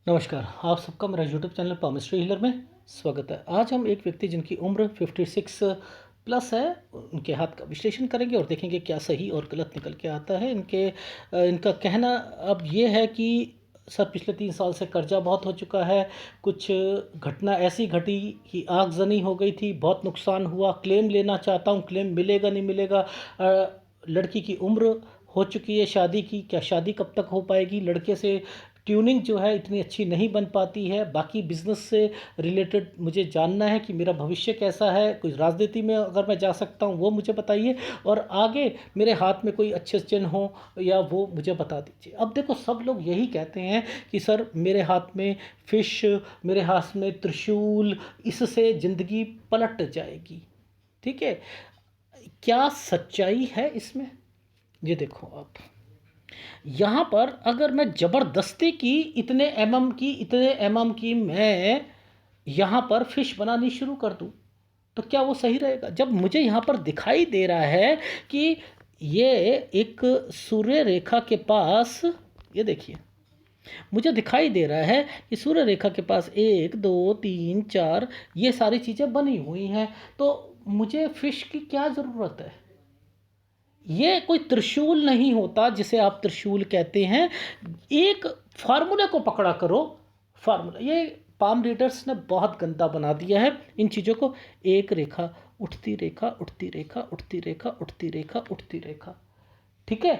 नमस्कार, आप सबका मेरा यूट्यूब चैनल पामिस्ट्री हीलर में स्वागत है। आज हम एक व्यक्ति जिनकी उम्र 56 प्लस है, उनके हाथ का विश्लेषण करेंगे और देखेंगे क्या सही और गलत निकल के आता है। इनका कहना अब ये है कि सर पिछले 3 साल से कर्जा बहुत हो चुका है, कुछ घटना ऐसी घटी कि आगजनी हो गई थी, बहुत नुकसान हुआ, क्लेम लेना चाहता हूँ, क्लेम मिलेगा नहीं मिलेगा। लड़की की उम्र हो चुकी है शादी की, क्या शादी कब तक हो पाएगी, लड़के से ट्यूनिंग जो है इतनी अच्छी नहीं बन पाती है। बाकी बिज़नेस से रिलेटेड मुझे जानना है कि मेरा भविष्य कैसा है, कोई राजनीति में अगर मैं जा सकता हूँ वो मुझे बताइए, और आगे मेरे हाथ में कोई अच्छे चिन्ह हो या वो मुझे बता दीजिए। अब देखो, सब लोग यही कहते हैं कि सर मेरे हाथ में फिश, मेरे हाथ में त्रिशूल, इससे ज़िंदगी पलट जाएगी। ठीक है, क्या सच्चाई है इसमें? ये देखो, आप यहाँ पर अगर मैं ज़बरदस्ती की इतने एमएम की मैं यहाँ पर फिश बनानी शुरू कर दूँ, तो क्या वो सही रहेगा? जब मुझे यहाँ पर दिखाई दे रहा है कि ये एक सूर्य रेखा के पास, ये देखिए, मुझे दिखाई दे रहा है कि सूर्य रेखा के पास 1 2 3 4 ये सारी चीज़ें बनी हुई हैं, तो मुझे फिश की क्या ज़रूरत है? ये कोई त्रिशूल नहीं होता जिसे आप त्रिशूल कहते हैं। एक फार्मूले को पकड़ा करो। फार्मूला ये पाम रीडर्स ने बहुत गंदा बना दिया है इन चीज़ों को। एक रेखा, उठती रेखा, उठती रेखा, उठती रेखा, उठती रेखा, उठती रेखा। ठीक है,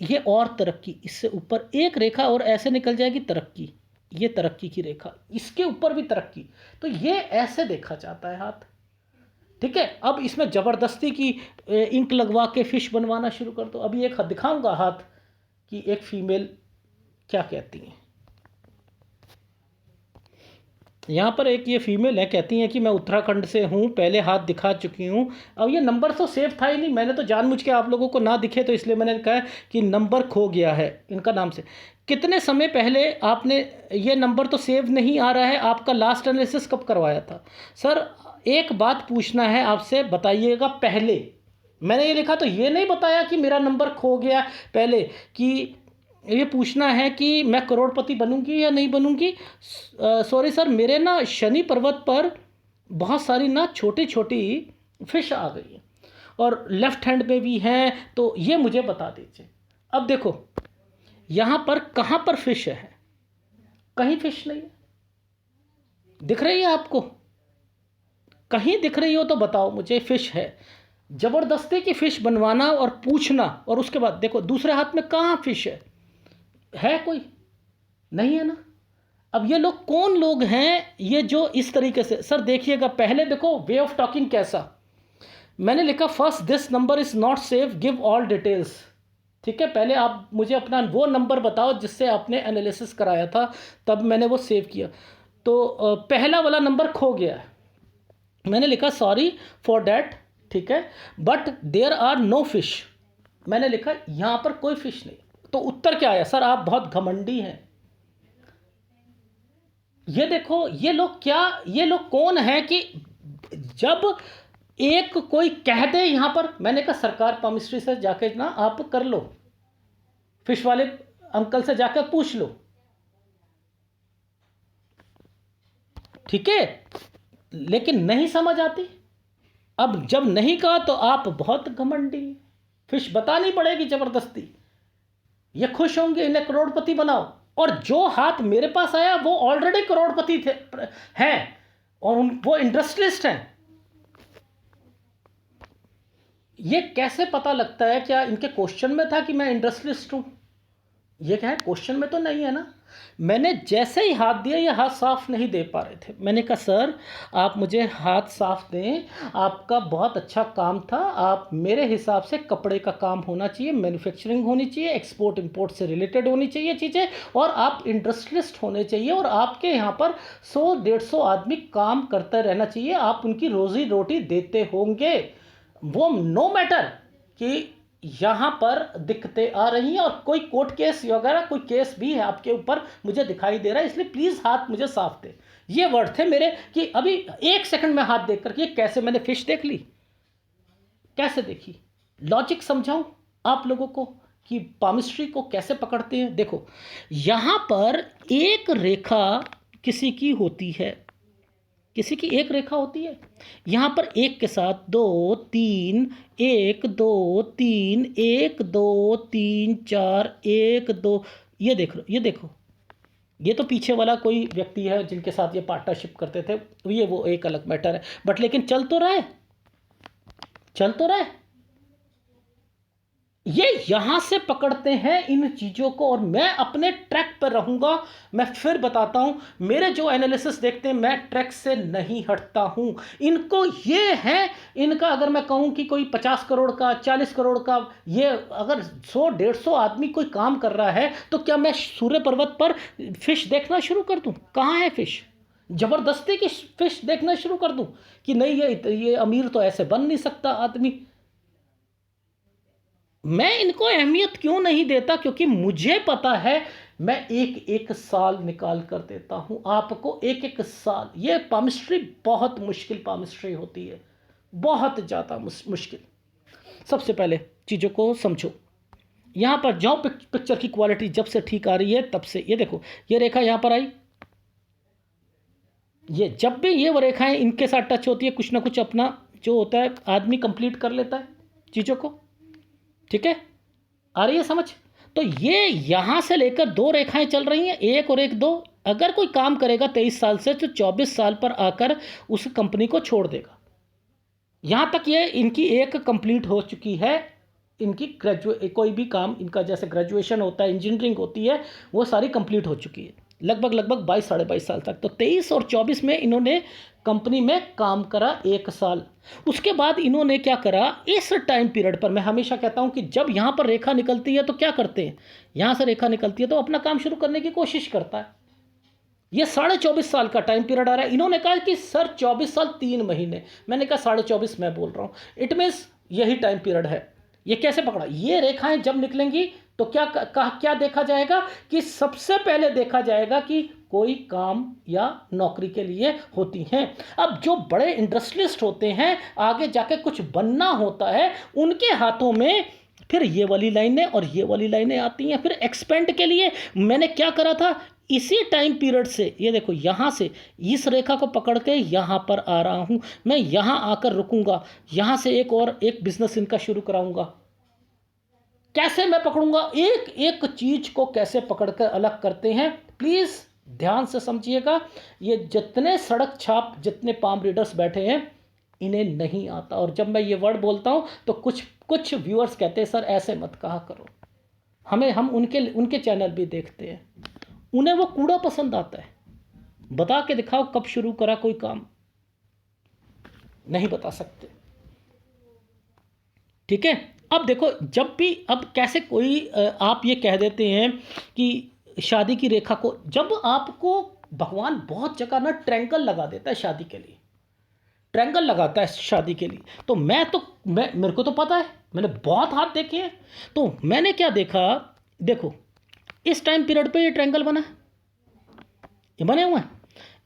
ये और तरक्की, इससे ऊपर एक रेखा और ऐसे निकल जाएगी तरक्की। ये तरक्की की रेखा, इसके ऊपर भी तरक्की। तो ये ऐसे देखा जाता है हाथ। ठीक है, अब इसमें ज़बरदस्ती की इंक लगवा के फिश बनवाना शुरू कर दो। अभी एक दिखाऊंगा हाथ कि एक फीमेल क्या कहती हैं। यहाँ पर एक ये फीमेल है, कहती हैं कि मैं उत्तराखंड से हूँ, पहले हाथ दिखा चुकी हूँ। अब ये नंबर तो सेव था ही नहीं, मैंने तो जानबूझ के आप लोगों को ना दिखे तो इसलिए मैंने कहा कि नंबर खो गया है इनका नाम से। कितने समय पहले आपने, ये नंबर तो सेव नहीं आ रहा है, आपका लास्ट एनालिसिस कब करवाया था? सर एक बात पूछना है आपसे, बताइएगा। पहले मैंने ये लिखा तो ये नहीं बताया कि मेरा नंबर खो गया पहले, कि ये पूछना है कि मैं करोड़पति बनूंगी या नहीं बनूंगी। सॉरी सर, मेरे ना शनि पर्वत पर बहुत सारी ना छोटी छोटी फिश आ गई है और लेफ्ट हैंड में भी हैं, तो ये मुझे बता दीजिए। अब देखो, यहाँ पर कहाँ पर फिश है? कहीं फिश नहीं है। दिख रही है आपको? कहीं दिख रही हो तो बताओ मुझे फिश है। ज़बरदस्ती की फ़िश बनवाना और पूछना, और उसके बाद देखो दूसरे हाथ में कहाँ फ़िश है कोई? नहीं है ना। अब ये लोग कौन लोग हैं ये जो इस तरीके से, सर देखिएगा पहले, देखो वे ऑफ टॉकिंग कैसा। मैंने लिखा first this number is not safe, give all details. ठीक है, पहले आप मुझे अपना वो नंबर बताओ जिससे आपने एनालिसिस कराया था, तब मैंने वो सेव किया। तो पहला वाला नंबर खो गया है। मैंने लिखा सॉरी फॉर डैट। ठीक है, but there are no fish. मैंने लिखा यहाँ पर कोई फिश नहीं। तो उत्तर क्या आया? सर आप बहुत घमंडी हैं। ये देखो, ये लोग कौन है कि जब एक कोई कह दे यहाँ पर, मैंने कहा सरकार पामिस्ट्री से जाके ना आप कर लो, फिश वाले अंकल से जाकर पूछ लो। ठीक है, लेकिन नहीं समझ आती। अब जब नहीं कहा तो आप बहुत घमंडी। फिश बतानी पड़ेगी ज़बरदस्ती। ये खुश होंगे, इन्हें करोड़पति बनाओ। और जो हाथ मेरे पास आया वो ऑलरेडी करोड़पति थे हैं, और वो इंडस्ट्रियलिस्ट हैं। ये कैसे पता लगता है? क्या इनके क्वेश्चन में था कि मैं इंडस्ट्रियलिस्ट हूँ? ये क्या है, क्वेश्चन में तो नहीं है ना। मैंने जैसे ही हाथ दिया, ये हाथ साफ नहीं दे पा रहे थे। मैंने कहा सर आप मुझे हाथ साफ दें, आपका बहुत अच्छा काम था। आप मेरे हिसाब से कपड़े का काम होना चाहिए, मैन्युफैक्चरिंग होनी चाहिए, एक्सपोर्ट इंपोर्ट से रिलेटेड होनी चाहिए चीज़ें, और आप इंडस्ट्रियलिस्ट होने चाहिए, और आपके यहाँ पर 100-150 आदमी काम करते रहना चाहिए, आप उनकी रोज़ी रोटी देते होंगे। वो नो मैटर कि यहाँ पर दिक्कतें आ रही हैं और कोई कोर्ट केस वगैरह कोई केस भी है आपके ऊपर मुझे दिखाई दे रहा है, इसलिए प्लीज़ हाथ मुझे साफ दे। ये वर्ड थे मेरे कि अभी 1 सेकंड में हाथ देख करके कैसे मैंने फिश देख ली, कैसे देखी, लॉजिक समझाऊं आप लोगों को कि पामिस्ट्री को कैसे पकड़ते हैं। देखो यहाँ पर एक रेखा किसी की होती है, किसी की एक रेखा होती है, यहाँ पर एक के साथ दो तीन, एक दो तीन, एक दो तीन चार, एक दो, ये देख लो, ये देखो, ये तो पीछे वाला कोई व्यक्ति है जिनके साथ ये पार्टनरशिप करते थे, ये वो एक अलग मैटर है, बट लेकिन चल तो रहा है, चल तो रहा है। ये यहां से पकड़ते हैं इन चीज़ों को, और मैं अपने ट्रैक पर रहूंगा। मैं फिर बताता हूं, मेरे जो एनालिसिस देखते हैं, मैं ट्रैक से नहीं हटता हूं। इनको ये है, इनका अगर मैं कहूं कि कोई 50 करोड़ का, 40 करोड़ का, ये अगर 100-150 आदमी कोई काम कर रहा है, तो क्या मैं सूर्य पर्वत पर फिश देखना शुरू कर दूं? कहां है फिश? जबरदस्ती की फिश देखना शुरू कर दूं कि नहीं, ये अमीर तो ऐसे बन नहीं सकता आदमी। मैं इनको अहमियत क्यों नहीं देता? क्योंकि मुझे पता है, मैं एक एक साल निकाल कर देता हूं आपको, एक एक साल। ये पामिस्ट्री बहुत मुश्किल पामिस्ट्री होती है, बहुत ज़्यादा मुश्किल। सबसे पहले चीज़ों को समझो, यहां पर जाओ, पिक्चर की क्वालिटी जब से ठीक आ रही है तब से, ये देखो, ये रेखा यहां पर आई, ये जब भी ये वो रेखाएं इनके साथ टच होती है, कुछ ना कुछ अपना जो होता है आदमी कंप्लीट कर लेता है चीज़ों को। ठीक है, आ रही है समझ? तो ये यहां से लेकर दो रेखाएं चल रही हैं, एक और एक दो। अगर कोई काम करेगा 23 साल से, तो 24 साल पर आकर उस कंपनी को छोड़ देगा। यहां तक ये इनकी एक कंप्लीट हो चुकी है, इनकी कोई भी काम इनका, जैसे ग्रेजुएशन होता है, इंजीनियरिंग होती है, वो सारी कंप्लीट हो चुकी है, लगभग 22-22.5 साल तक। तो 23 और 24 में इन्होंने कंपनी में काम करा 1 साल। उसके बाद इन्होंने क्या करा, इस टाइम पीरियड पर, मैं हमेशा कहता हूं कि जब यहां पर रेखा निकलती है तो क्या करते हैं, यहां से रेखा निकलती है तो अपना काम शुरू करने की कोशिश करता है। ये 24.5 साल का टाइम पीरियड आ रहा है। इन्होंने कहा कि सर 24 साल 3 महीने, मैंने कहा 24.5 मैं बोल रहा हूं, इट मीन्स यही टाइम पीरियड है। ये कैसे पकड़ा? ये रेखाएं जब निकलेंगी तो क्या देखा जाएगा कि सबसे पहले देखा जाएगा कि कोई काम या नौकरी के लिए होती हैं। अब जो बड़े इंडस्ट्रियलिस्ट होते हैं, आगे जाके कुछ बनना होता है, उनके हाथों में फिर ये वाली लाइनें और ये वाली लाइनें आती हैं। फिर एक्सपेंड के लिए मैंने क्या करा था, इसी टाइम पीरियड से, ये देखो, यहाँ से इस रेखा को पकड़ के यहाँ पर आ रहा हूँ, मैं यहाँ आकर रुकूंगा, यहाँ से एक बिजनेस इनका शुरू कराऊंगा। कैसे मैं पकड़ूंगा? एक एक चीज को कैसे पकड़कर अलग करते हैं, प्लीज ध्यान से समझिएगा। ये जितने सड़क छाप, जितने पाम रीडर्स बैठे हैं, इन्हें नहीं आता। और जब मैं ये वर्ड बोलता हूं तो कुछ कुछ व्यूअर्स कहते हैं सर ऐसे मत कहा करो, हम उनके चैनल भी देखते हैं, उन्हें वो कूड़ा पसंद आता है। बता के दिखाओ कब शुरू करा कोई काम, नहीं बता सकते। ठीक है, अब देखो, जब भी, अब कैसे कोई आप ये कह देते हैं कि शादी की रेखा को, जब आपको भगवान बहुत जगह ना ट्रैंगल लगा देता है शादी के लिए, ट्रैंगल लगाता है शादी के लिए, तो मेरे को तो पता है, मैंने बहुत हाथ देखे हैं। तो मैंने क्या देखा, देखो इस टाइम पीरियड पे ये ट्रैंगल बना है, ये बने हुए हैं,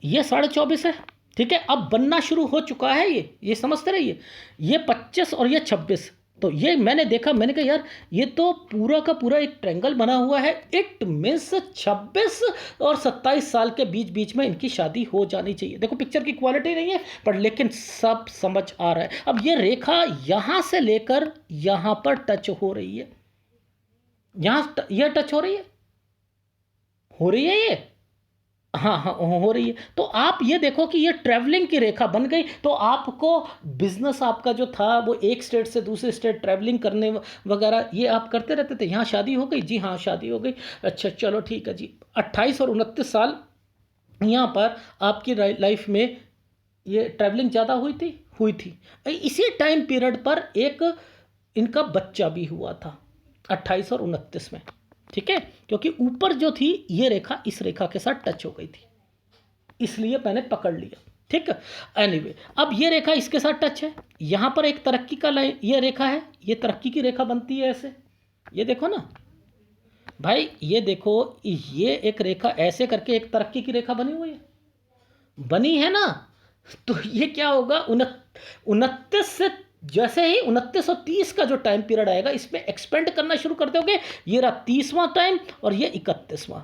ये 24.5 है। ठीक है, अब बनना शुरू हो चुका है, ये समझते रहिए, ये 25 और ये 26। तो ये मैंने देखा, मैंने कहा यार ये तो पूरा का पूरा एक ट्रायंगल बना हुआ है, इट मीन्स 26 और 27 साल के बीच बीच में इनकी शादी हो जानी चाहिए। देखो पिक्चर की क्वालिटी नहीं है पर लेकिन सब समझ आ रहा है। अब ये रेखा यहाँ से लेकर यहाँ पर टच हो रही है, यहाँ यह टच हो रही है ये, हाँ हाँ हो रही है। तो आप ये देखो कि ये ट्रैवलिंग की रेखा बन गई, तो आपको बिजनेस आपका जो था वो एक स्टेट से दूसरे स्टेट ट्रैवलिंग करने वगैरह ये आप करते रहते थे। यहाँ शादी हो गई जी, हाँ शादी हो गई, अच्छा चलो ठीक है जी। 28 और 29 साल यहाँ पर आपकी लाइफ में ये ट्रैवलिंग ज़्यादा हुई थी। इसी टाइम पीरियड पर एक इनका बच्चा भी हुआ था 28 और 29 में, ठीक है, क्योंकि ऊपर जो थी ये रेखा इस रेखा के साथ टच हो गई थी, इसलिए मैंने पकड़ लिया। ठीक है, एनीवे अब ये रेखा इसके साथ टच है, यहाँ पर एक तरक्की का लाइन, ये रेखा है, ये तरक्की की रेखा बनती है ऐसे, ये देखो ना भाई, ये देखो ये एक रेखा ऐसे करके एक तरक्की की रेखा बनी है ना। तो ये क्या होगा, 29 से जैसे ही 2930 का जो टाइम पीरियड आएगा इसमें एक्सपेंड करना शुरू कर दोगे। ये रहा 30वां टाइम और ये 31वां।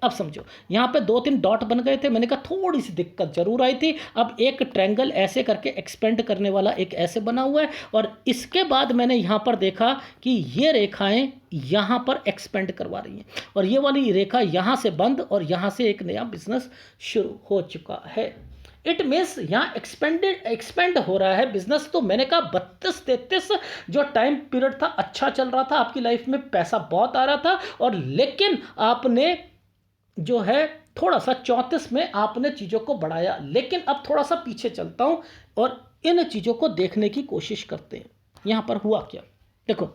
अब समझो यहाँ पे 2-3 डॉट बन गए थे, मैंने कहा थोड़ी सी दिक्कत जरूर आई थी। अब एक ट्रायंगल ऐसे करके एक्सपेंड करने वाला एक ऐसे बना हुआ है और इसके बाद मैंने यहाँ पर देखा कि ये रेखाएं यहाँ पर एक्सपेंड करवा रही हैं और ये वाली रेखा यहाँ से बंद और यहाँ से एक नया बिजनेस शुरू हो चुका है। इट मीन्स यहाँ एक्सपेंड हो रहा है बिजनेस। तो मैंने कहा 32-33 जो टाइम पीरियड था अच्छा चल रहा था, आपकी लाइफ में पैसा बहुत आ रहा था और लेकिन आपने जो है थोड़ा सा 34 में आपने चीज़ों को बढ़ाया। लेकिन अब थोड़ा सा पीछे चलता हूँ और इन चीज़ों को देखने की कोशिश करते हैं। यहाँ पर हुआ क्या, देखो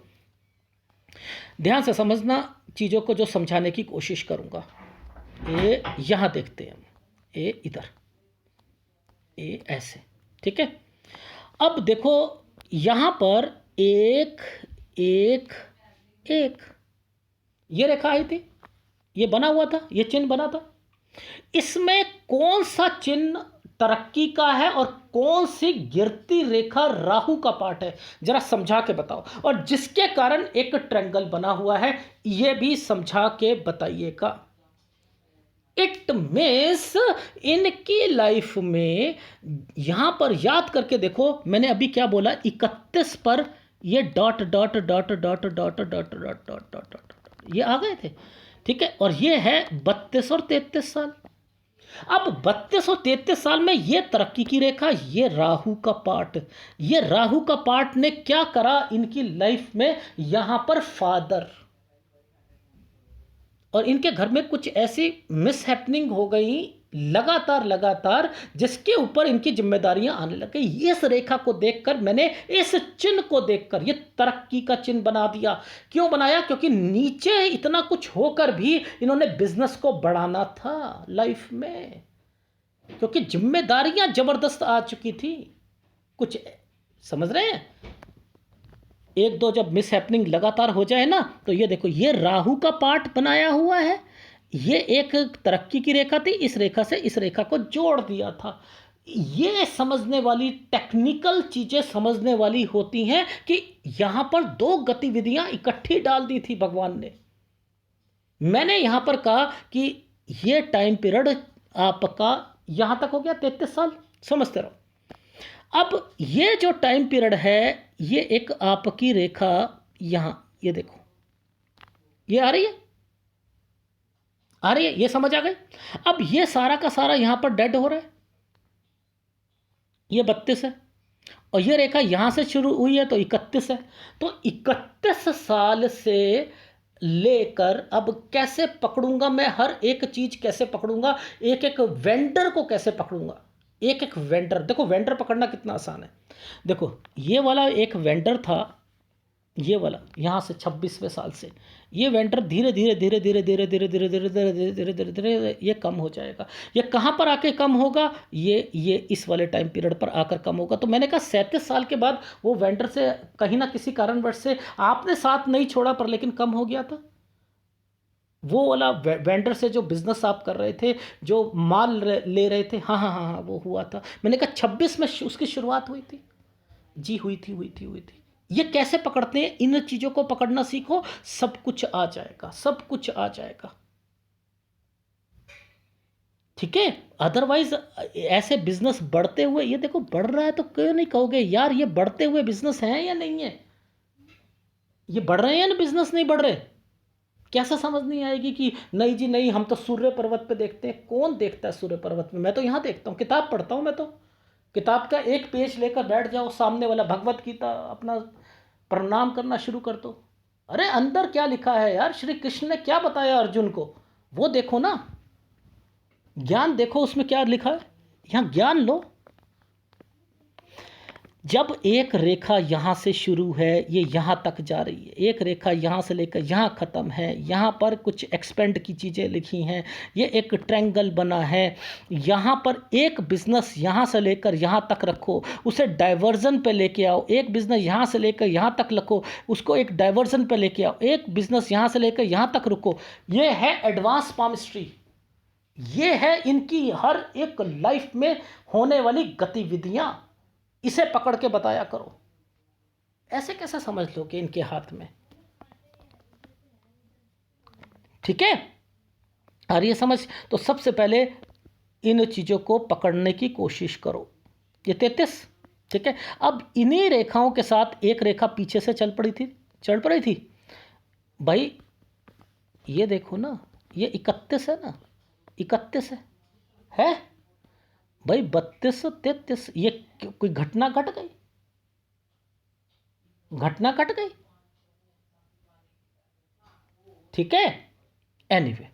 ध्यान से समझना चीज़ों को, जो समझाने की कोशिश करूँगा। ए यहाँ देखते हैं, ए इधर, ए ऐसे, ठीक है। अब देखो यहाँ पर एक एक एक ये रेखा आई थी, ये बना हुआ था, ये चिन्ह बना था। इसमें कौन सा चिन्ह तरक्की का है और कौन सी गिरती रेखा राहु का पार्ट है, जरा समझा के बताओ। और जिसके कारण एक ट्रायंगल बना हुआ है, ये भी समझा के बताइएगा। इट मीन्स इनकी लाइफ में यहां पर याद करके देखो, मैंने अभी क्या बोला, 31 पर ये dot dot dot dot dot dot dot dot dot dot ये आ गए थे, ठीक है। और ये है 32 और 33 साल। अब 32 और 33 साल में ये तरक्की की रेखा, ये राहु का पार्ट, ये राहु का पार्ट ने क्या करा इनकी लाइफ में, यहां पर फादर और इनके घर में कुछ ऐसी मिसहैपनिंग हो गई लगातार, जिसके ऊपर इनकी जिम्मेदारियां आने लग गई। इस रेखा को देखकर, मैंने इस चिन्ह को देखकर ये तरक्की का चिन्ह बना दिया। क्यों बनाया? क्योंकि नीचे इतना कुछ होकर भी इन्होंने बिजनेस को बढ़ाना था लाइफ में, क्योंकि जिम्मेदारियां जबरदस्त आ चुकी थी। कुछ समझ रहे हैं? एक दो जब मिस हैपनिंग लगातार हो जाए ना, तो ये देखो, ये राहु का पार्ट बनाया हुआ है, ये एक तरक्की की रेखा थी, इस रेखा से इस रेखा को जोड़ दिया था। ये समझने वाली, टेक्निकल चीजें समझने वाली होती हैं कि यहां पर दो गतिविधियां इकट्ठी डाल दी थी भगवान ने। मैंने यहां पर कहा कि ये टाइम पीरियड आपका यहां तक हो गया 33 साल, समझते रहो। अब ये जो टाइम पीरियड है, ये एक आपकी रेखा यहां, ये देखो, ये आ रही है, आ रही है, ये समझ आ गई। अब ये सारा का सारा यहां पर डेड हो रहा है, ये 32 है और ये रेखा यहां से शुरू हुई है तो 31 है। तो 31 साल से लेकर अब कैसे पकड़ूंगा मैं, हर एक चीज कैसे पकड़ूंगा, एक एक वेंडर को कैसे पकड़ूंगा, एक एक वेंडर। देखो वेंडर पकड़ना कितना आसान है। देखो ये वाला एक वेंडर था, ये वाला यहाँ से 26वें साल से ये वेंडर धीरे धीरे धीरे धीरे धीरे धीरे धीरे धीरे धीरे धीरे धीरे धीरे धीरे ये कम हो जाएगा। ये कहाँ पर आके कम होगा, ये इस वाले टाइम पीरियड पर आकर कम होगा। तो मैंने कहा 37 साल के बाद वो वेंडर से कहीं ना किसी कारणवश से आपने साथ नहीं छोड़ा पर लेकिन कम हो गया था। वो वाला वेंडर से जो बिजनेस आप कर रहे थे, जो माल ले रहे थे, हाँ हाँ हाँ हाँ वो हुआ था। मैंने कहा 26 में उसकी शुरुआत हुई थी जी, हुई थी। ये कैसे पकड़ते हैं, इन चीजों को पकड़ना सीखो, सब कुछ आ जाएगा, सब कुछ आ जाएगा, ठीक है। अदरवाइज ऐसे बिजनेस बढ़ते हुए, ये देखो बढ़ रहा है तो क्यों नहीं कहोगे यार ये बढ़ते हुए बिजनेस हैं या नहीं है, ये बढ़ रहे हैं ना, बिजनेस नहीं बढ़ रहे। कैसा समझ नहीं आएगी कि नहीं जी नहीं, हम तो सूर्य पर्वत पे देखते हैं। कौन देखता है सूर्य पर्वत में? मैं तो यहाँ देखता हूँ, किताब पढ़ता हूँ मैं तो। किताब का एक पेज लेकर बैठ जाओ, सामने वाला भगवत गीता अपना प्रणाम करना शुरू कर दो। अरे अंदर क्या लिखा है यार, श्री कृष्ण ने क्या बताया अर्जुन को, वो देखो ना, ज्ञान देखो उसमें क्या लिखा है, यहाँ ज्ञान लो। जब एक रेखा यहाँ से शुरू है, ये यहाँ तक जा रही है, एक रेखा यहाँ से लेकर यहाँ ख़त्म है, यहाँ पर कुछ एक्सपेंड की चीज़ें लिखी हैं, ये एक ट्रायंगल बना है, यहाँ पर एक बिज़नेस यहाँ से लेकर यहाँ तक रखो, उसे डाइवर्जन पे लेके आओ। एक बिज़नेस यहाँ से लेकर यहाँ तक रखो, उसको एक डाइवर्जन पे लेके आओ। एक बिज़नेस यहाँ से लेकर यहाँ तक रुको। ये है एडवांस पामिस्ट्री, ये है इनकी हर एक लाइफ में होने वाली गतिविधियाँ। इसे पकड़ के बताया करो। ऐसे कैसे समझ लो कि इनके हाथ में, ठीक है। आ रही है समझ। तो सबसे पहले इन चीज़ों को पकड़ने की कोशिश करो। ये 33, ठीक है। अब इन्हीं रेखाओं के साथ एक रेखा पीछे से चल पड़ी थी भाई। ये देखो ना, ये 31 है ना, 31 है भाई। 32, 33, ये कोई घटना घट गई, घटना घट गई, ठीक है। एनीवे,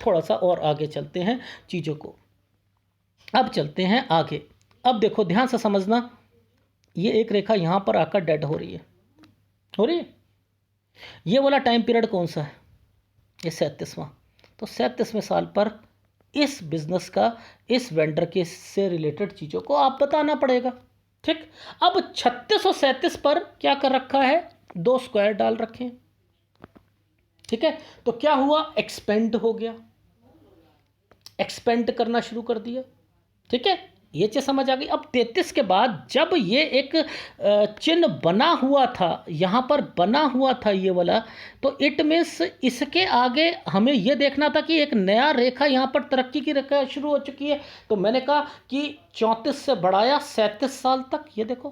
थोड़ा सा और आगे चलते हैं चीज़ों को। अब चलते हैं आगे। अब देखो ध्यान से समझना, ये एक रेखा यहां पर आकर डेड हो रही है, हो रही है। ये वाला टाइम पीरियड कौन सा है? ये 37वां। तो 37वें साल पर इस बिजनेस का, इस वेंडर के से रिलेटेड चीज़ों को आप बताना पड़ेगा, ठीक। अब 36 और 37 पर क्या कर रखा है? 2 स्क्वायर डाल रखे हैं, ठीक है। तो क्या हुआ? एक्सपेंड हो गया, एक्सपेंड करना शुरू कर दिया, ठीक है। ये चीज समझ आ गई। अब 33 के बाद जब ये एक चिन्ह बना हुआ था, यहां पर बना हुआ था ये वाला, तो इट मीन्स इसके आगे हमें यह देखना था कि एक नया रेखा यहां पर तरक्की की रेखा शुरू हो चुकी है। तो मैंने कहा कि 34 से बढ़ाया 37 साल तक। ये देखो,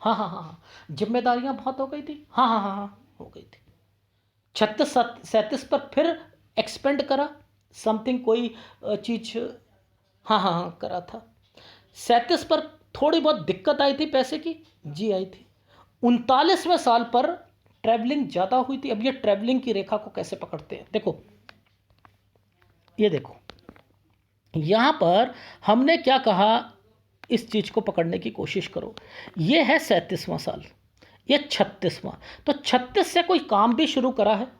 हाँ हाँ हाँ हाँ, जिम्मेदारियां बहुत हो गई थी, हाँ हाँ हाँ हाँ हो गई थी। 36 37 पर फिर एक्सपेंड करा समथिंग, कोई चीज, हाँ हाँ हाँ करा था। 37 पर थोड़ी बहुत दिक्कत आई थी पैसे की, जी आई थी। 39वें साल पर ट्रैवलिंग ज़्यादा हुई थी। अब ये ट्रैवलिंग की रेखा को कैसे पकड़ते हैं? देखो, ये देखो, यहाँ पर हमने क्या कहा, इस चीज़ को पकड़ने की कोशिश करो। ये है 37वां साल, ये 36वां। तो 36 से कोई काम भी शुरू करा है,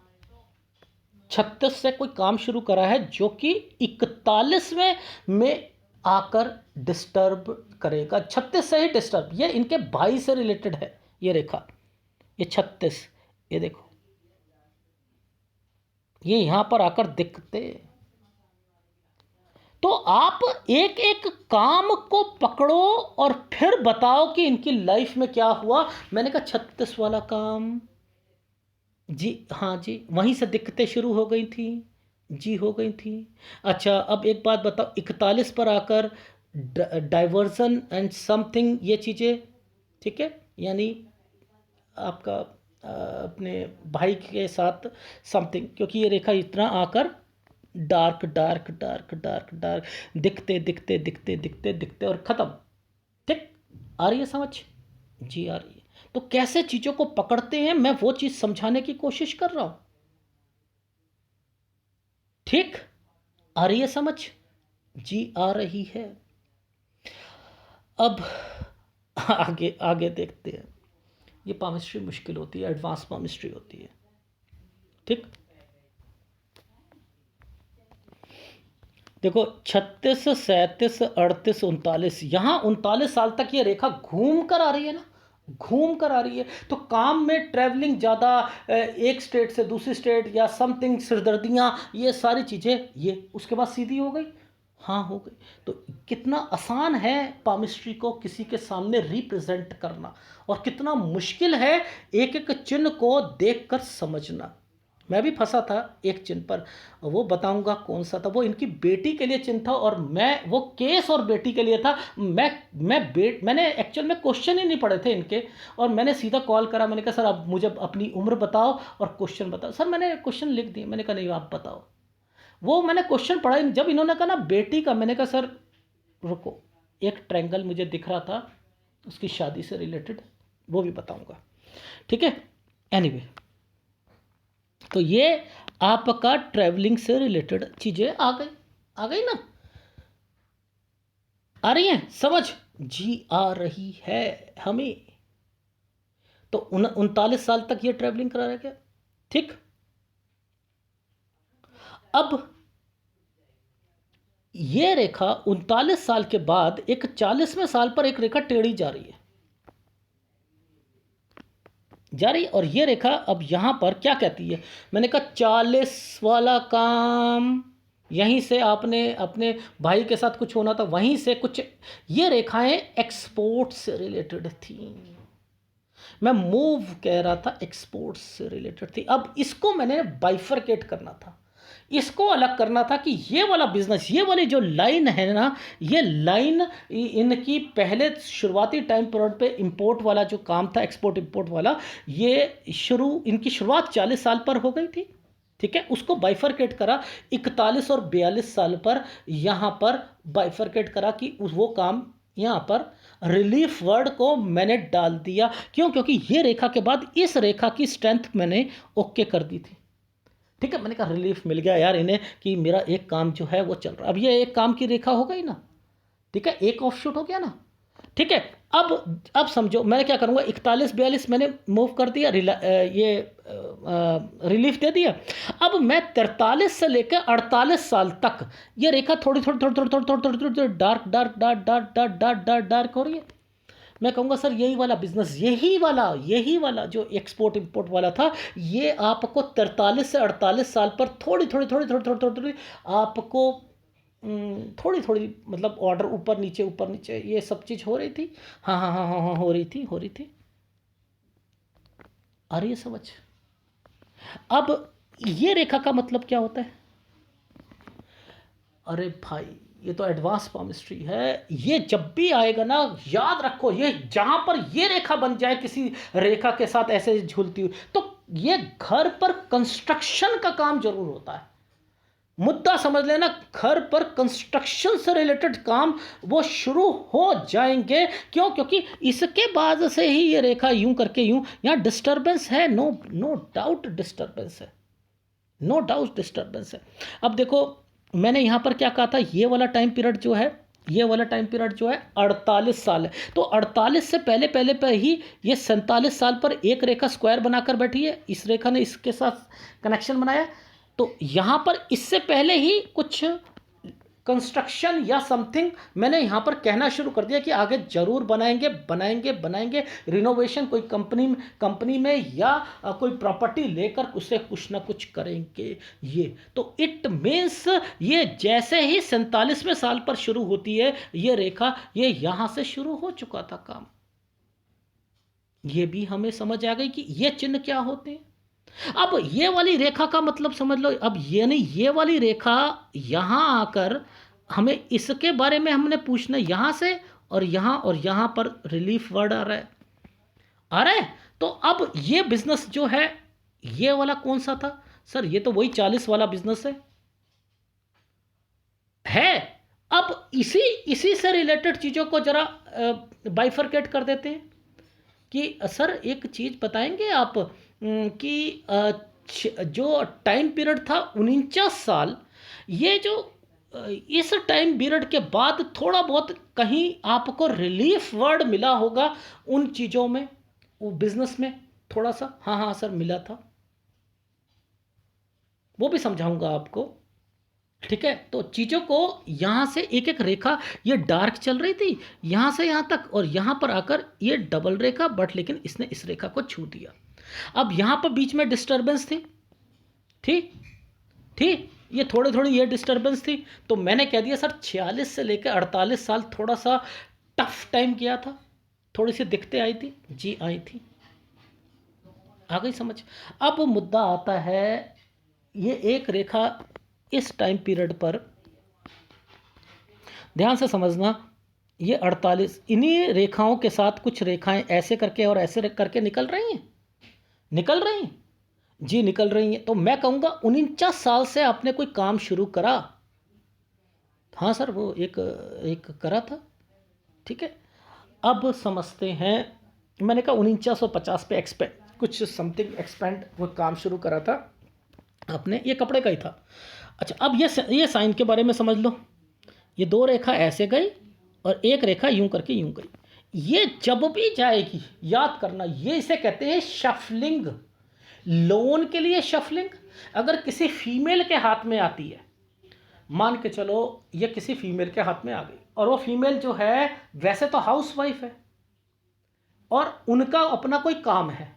36 से कोई काम शुरू करा है जो कि 41वें में आकर डिस्टर्ब करेगा। 36 से ही डिस्टर्ब, ये इनके भाई से रिलेटेड है ये रेखा, ये 36, ये देखो, ये यहां पर आकर दिखते। तो आप एक एक काम को पकड़ो और फिर बताओ कि इनकी लाइफ में क्या हुआ। मैंने कहा 36 वाला काम, जी हाँ जी, वहीं से दिक्कतें शुरू हो गई थी, जी हो गई थी। अच्छा अब एक बात बताओ, 41 पर आकर डाइवर्जन एंड समथिंग, ये चीज़ें, ठीक है, यानी आपका अपने भाई के साथ समथिंग, क्योंकि ये रेखा इतना आकर dark dark dark dark dark, दिखते दिखते दिखते दिखते दिखते और ख़त्म, ठीक। आ रही है समझ? जी आ रही है। तो कैसे चीज़ों को पकड़ते हैं, मैं वो चीज़ समझाने की कोशिश कर रहा हूं, ठीक। आ रही है समझ? जी आ रही है। अब आगे आगे देखते हैं। ये पामिस्ट्री मुश्किल होती है, एडवांस पामिस्ट्री होती है, ठीक। देखो 36 37 38 39, यहाँ 39 साल तक ये रेखा घूम कर आ रही है ना, घूम कर आ रही है। तो काम में ट्रैवलिंग ज़्यादा, एक स्टेट से दूसरी स्टेट या समथिंग, सिरदर्दियाँ, ये सारी चीज़ें, ये उसके बाद सीधी हो गई, हाँ हो गई। तो कितना आसान है पामिस्ट्री को किसी के सामने रिप्रेजेंट करना, और कितना मुश्किल है एक एक चिन्ह को देखकर समझना। मैं भी फंसा था एक चिन्ह पर, वो बताऊंगा कौन सा था। वो इनकी बेटी के लिए चिन्ह था, और मैं वो केस और बेटी के लिए था। मैंने एक्चुअल में क्वेश्चन ही नहीं पढ़े थे इनके, और मैंने सीधा कॉल करा। मैंने कहा सर आप मुझे अपनी उम्र बताओ और क्वेश्चन बताओ। सर मैंने क्वेश्चन लिख दिए। मैंने कहा नहीं आप बताओ। वो मैंने क्वेश्चन पढ़ा, जब इन्होंने कहा ना बेटी का, मैंने कहा सर रुको, एक ट्रायंगल मुझे दिख रहा था उसकी शादी से रिलेटेड, वो भी बताऊंगा, ठीक है। एनीवे, तो ये आपका ट्रैवलिंग से रिलेटेड चीज़ें आ गई ना, आ रही हैं समझ? जी आ रही है हमें। तो 39 साल तक ये ट्रैवलिंग करा रहा है क्या, ठीक। अब ये रेखा 39 साल के बाद एक 40वें साल पर एक रेखा टेढ़ी जा रही है, और ये रेखा अब यहां पर क्या कहती है? मैंने कहा 40 वाला काम, यहीं से आपने अपने भाई के साथ कुछ होना था, वहीं से कुछ, ये रेखाएं एक्सपोर्ट से रिलेटेड थी। मैं मूव कह रहा था एक्सपोर्ट्स से रिलेटेड थी। अब इसको मैंने बाइफरकेट करना था, इसको अलग करना था कि ये वाला बिजनेस, ये वाली जो लाइन है ना, ये लाइन इनकी पहले शुरुआती टाइम पीरियड पे इंपोर्ट वाला जो काम था, एक्सपोर्ट इंपोर्ट वाला, ये इनकी शुरुआत 40 साल पर हो गई थी। ठीक है, उसको बाइफरकेट करा 41 और 42 साल पर, यहाँ पर बाइफरकेट करा कि वो काम यहाँ पर रिलीफ वर्ड को मैंने डाल दिया। क्यों? क्योंकि ये रेखा के बाद इस रेखा की स्ट्रेंथ मैंने ओके कर दी थी। ठीक है, मैंने कहा रिलीफ मिल गया यार इन्हें कि मेरा एक काम जो है वो चल रहा है। अब ये एक काम की रेखा हो गई ना, ठीक है, एक ऑफशूट हो गया ना। ठीक है, अब समझो मैं क्या करूँगा, 41-42 मैंने मूव कर दिया, ये रिलीफ दे दिया। अब मैं 43 से लेकर 48 साल तक ये रेखा थोड़ी थोड़ी थोड़ी थोड़ी थोड़ी थोड़ी थोड़ी थोड़ी dark dark dark dark dark dark dark dark हो रही है। मैं कहूँगा सर यही वाला बिजनेस, यही वाला जो एक्सपोर्ट इंपोर्ट वाला था, ये आपको 43 से 48 साल पर थोड़ी थोड़ी थोड़ी थोड़ी थोड़ी थोड़ी थोड़ी आपको थोड़ी थोड़ी मतलब ऑर्डर ऊपर नीचे ये सब चीज़ हो रही थी। हाँ हाँ हाँ हाँ हाँ, हो रही थी। आ रही है समझ? अब ये रेखा का मतलब क्या होता है? अरे भाई ये तो एडवांस पामिस्ट्री है। ये जब भी आएगा ना, याद रखो, ये जहां पर ये रेखा बन जाए किसी रेखा के साथ ऐसे झूलती हुई, तो ये घर पर कंस्ट्रक्शन का काम जरूर होता है। मुद्दा समझ लेना, घर पर कंस्ट्रक्शन से रिलेटेड काम वो शुरू हो जाएंगे। क्यों? क्योंकि इसके बाद से ही ये रेखा यूं करके यूं, यहाँ डिस्टर्बेंस है, नो डाउट डिस्टर्बेंस है, नो डाउट डिस्टर्बेंस है। अब देखो मैंने यहाँ पर क्या कहा था, ये वाला टाइम पीरियड जो है, ये वाला टाइम पीरियड जो है 48 साल है। तो 48 से पहले पहले पर ही ये 47 साल पर एक रेखा स्क्वायर बनाकर बैठी है, इस रेखा ने इसके साथ कनेक्शन बनाया। तो यहाँ पर इससे पहले ही कुछ कंस्ट्रक्शन या समथिंग मैंने यहाँ पर कहना शुरू कर दिया कि आगे जरूर बनाएंगे बनाएंगे बनाएंगे, रिनोवेशन कोई कंपनी में या कोई प्रॉपर्टी लेकर उससे कुछ ना कुछ करेंगे। ये तो इट मीन्स ये जैसे ही 47वें साल पर शुरू होती है ये रेखा, ये यहाँ से शुरू हो चुका था काम। ये भी हमें समझ आ गई कि ये चिन्ह क्या होते हैं। अब ये वाली रेखा का मतलब समझ लो, अब ये नहीं, ये वाली रेखा यहां आकर हमें इसके बारे में हमने पूछना, यहां से और यहां पर रिलीफ वर्ड आ रहा है, तो अब ये बिजनेस जो है ये वाला कौन सा था सर? ये तो वही 40 वाला बिजनेस है। अब इसी से रिलेटेड चीजों को जरा बाइफरकेट कर देते हैं कि सर एक चीज बताएंगे आप कि जो टाइम पीरियड था 49 साल, ये जो इस टाइम पीरियड के बाद थोड़ा बहुत कहीं आपको रिलीफ वर्ड मिला होगा उन चीज़ों में, वो बिजनेस में थोड़ा सा। हाँ हाँ सर मिला था, वो भी समझाऊंगा आपको। ठीक है, तो चीज़ों को यहाँ से एक एक रेखा, ये डार्क चल रही थी यहाँ से यहाँ तक, और यहाँ पर आकर ये डबल रेखा, बट लेकिन इसने इस रेखा को छू दिया। अब यहाँ पर बीच में डिस्टर्बेंस थी, ठीक ठीक, ये थोड़ी थोड़ी ये डिस्टर्बेंस थी। तो मैंने कह दिया सर 46 से लेकर 48 साल थोड़ा सा टफ टाइम किया था, थोड़ी सी दिक्कतें आई थी जी, आई थी। आ गई समझ? अब मुद्दा आता है, ये एक रेखा इस टाइम पीरियड पर ध्यान से समझना, ये 48 इन्हीं रेखाओं के साथ कुछ रेखाएं ऐसे करके और ऐसे करके निकल रही हैं जी, निकल रही हैं। तो मैं कहूँगा 49 साल से आपने कोई काम शुरू करा। हाँ सर वो एक करा था। ठीक है, अब समझते हैं, मैंने कहा 4950 पे कुछ समथिंग एक्सपेंड वो काम शुरू करा था आपने, ये कपड़े का ही था। अच्छा, अब ये साइन के बारे में समझ लो, ये दो रेखा ऐसे गई और एक रेखा यूं करके यूं गई। ये जब भी जाएगी याद करना, ये इसे कहते हैं शफलिंग, लोन के लिए शफलिंग। अगर किसी फीमेल के हाथ में आती है, मान के चलो ये किसी फीमेल के हाथ में आ गई, और वो फीमेल जो है वैसे तो हाउसवाइफ है और उनका अपना कोई काम है,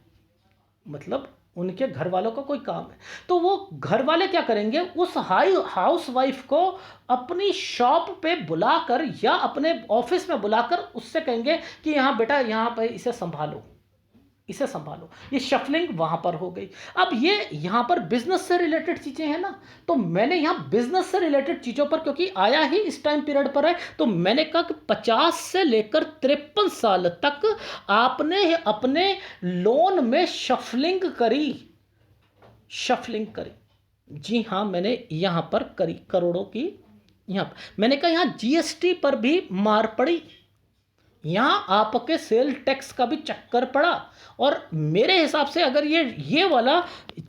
मतलब उनके घर वालों का कोई काम है, तो वो घर वाले क्या करेंगे, उस हाउस वाइफ को अपनी शॉप पे बुलाकर या अपने ऑफिस में बुलाकर उससे कहेंगे कि यहाँ बेटा यहाँ पर इसे संभालो, इसे संभालो। ये शफलिंग वहां पर हो गई। अब ये यहां पर बिजनेस से रिलेटेड चीजें हैं ना, तो मैंने यहां बिजनेस से रिलेटेड चीजों पर, क्योंकि आया ही इस टाइम पीरियड पर है, तो मैंने कहा कि 50 से लेकर 53 साल तक आपने अपने लोन में शफलिंग करी। शफलिंग करी, जी हाँ, मैंने यहां पर करी करोड़ों की। यहां मैंने कहा यहां जीएसटी पर भी मार पड़ी, यहां आपके सेल टैक्स का भी चक्कर पड़ा। और मेरे हिसाब से अगर ये वाला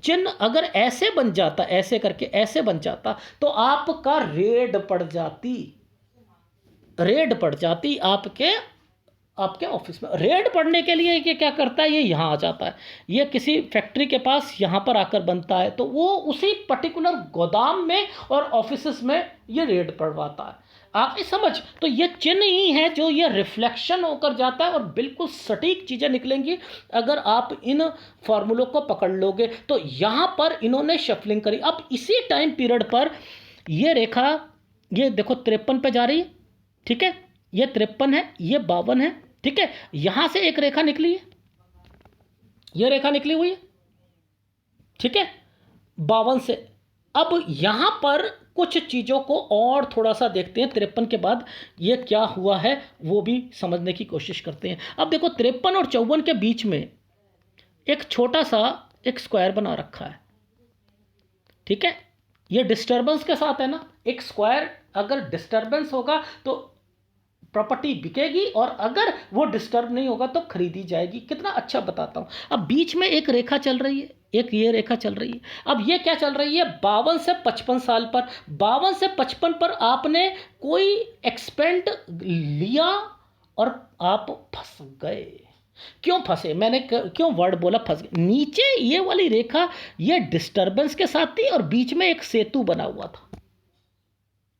चिन्ह अगर ऐसे बन जाता, ऐसे करके ऐसे बन जाता, तो आपका रेड पड़ जाती, रेड पड़ जाती आपके आपके ऑफिस में। रेड पड़ने के लिए ये क्या करता है, ये यहाँ आ जाता है, ये किसी फैक्ट्री के पास यहाँ पर आकर बनता है, तो वो उसी पर्टिकुलर गोदाम में और ऑफिस में ये रेड पड़वाता है। आप इस समझ, तो ये चिन्ह ही है जो ये रिफ्लेक्शन होकर जाता है और बिल्कुल सटीक चीज़ें निकलेंगी अगर आप इन फॉर्मूलों को पकड़ लोगे। तो यहाँ पर इन्होंने शफलिंग करी। अब इसी टाइम पीरियड पर ये रेखा, ये देखो 53 पे जा रही है, ठीक है, ये 53 है, ये 52 है, ठीक है, यहां से एक रेखा निकली है, ये रेखा निकली हुई है, ठीक है, 52 से। अब यहां पर कुछ चीजों को और थोड़ा सा देखते हैं, 53 के बाद ये क्या हुआ है वो भी समझने की कोशिश करते हैं। अब देखो 53 और 54 के बीच में एक छोटा सा एक स्क्वायर बना रखा है, ठीक है, ये डिस्टर्बेंस के साथ है ना। एक स्क्वायर अगर डिस्टर्बेंस होगा तो प्रॉपर्टी बिकेगी, और अगर वो डिस्टर्ब नहीं होगा तो खरीदी जाएगी। कितना अच्छा बताता हूं। अब बीच में एक रेखा चल रही है, एक ये रेखा चल रही है। अब ये क्या चल रही है, 52 से 55 साल पर। 52 से 55 पर आपने कोई एक्सपेंड लिया और आप फंस गए। क्यों फंसे, मैंने क्यों वर्ड बोला फंस गए, नीचे ये वाली रेखा ये डिस्टर्बेंस के साथ थी और बीच में एक सेतु बना हुआ था,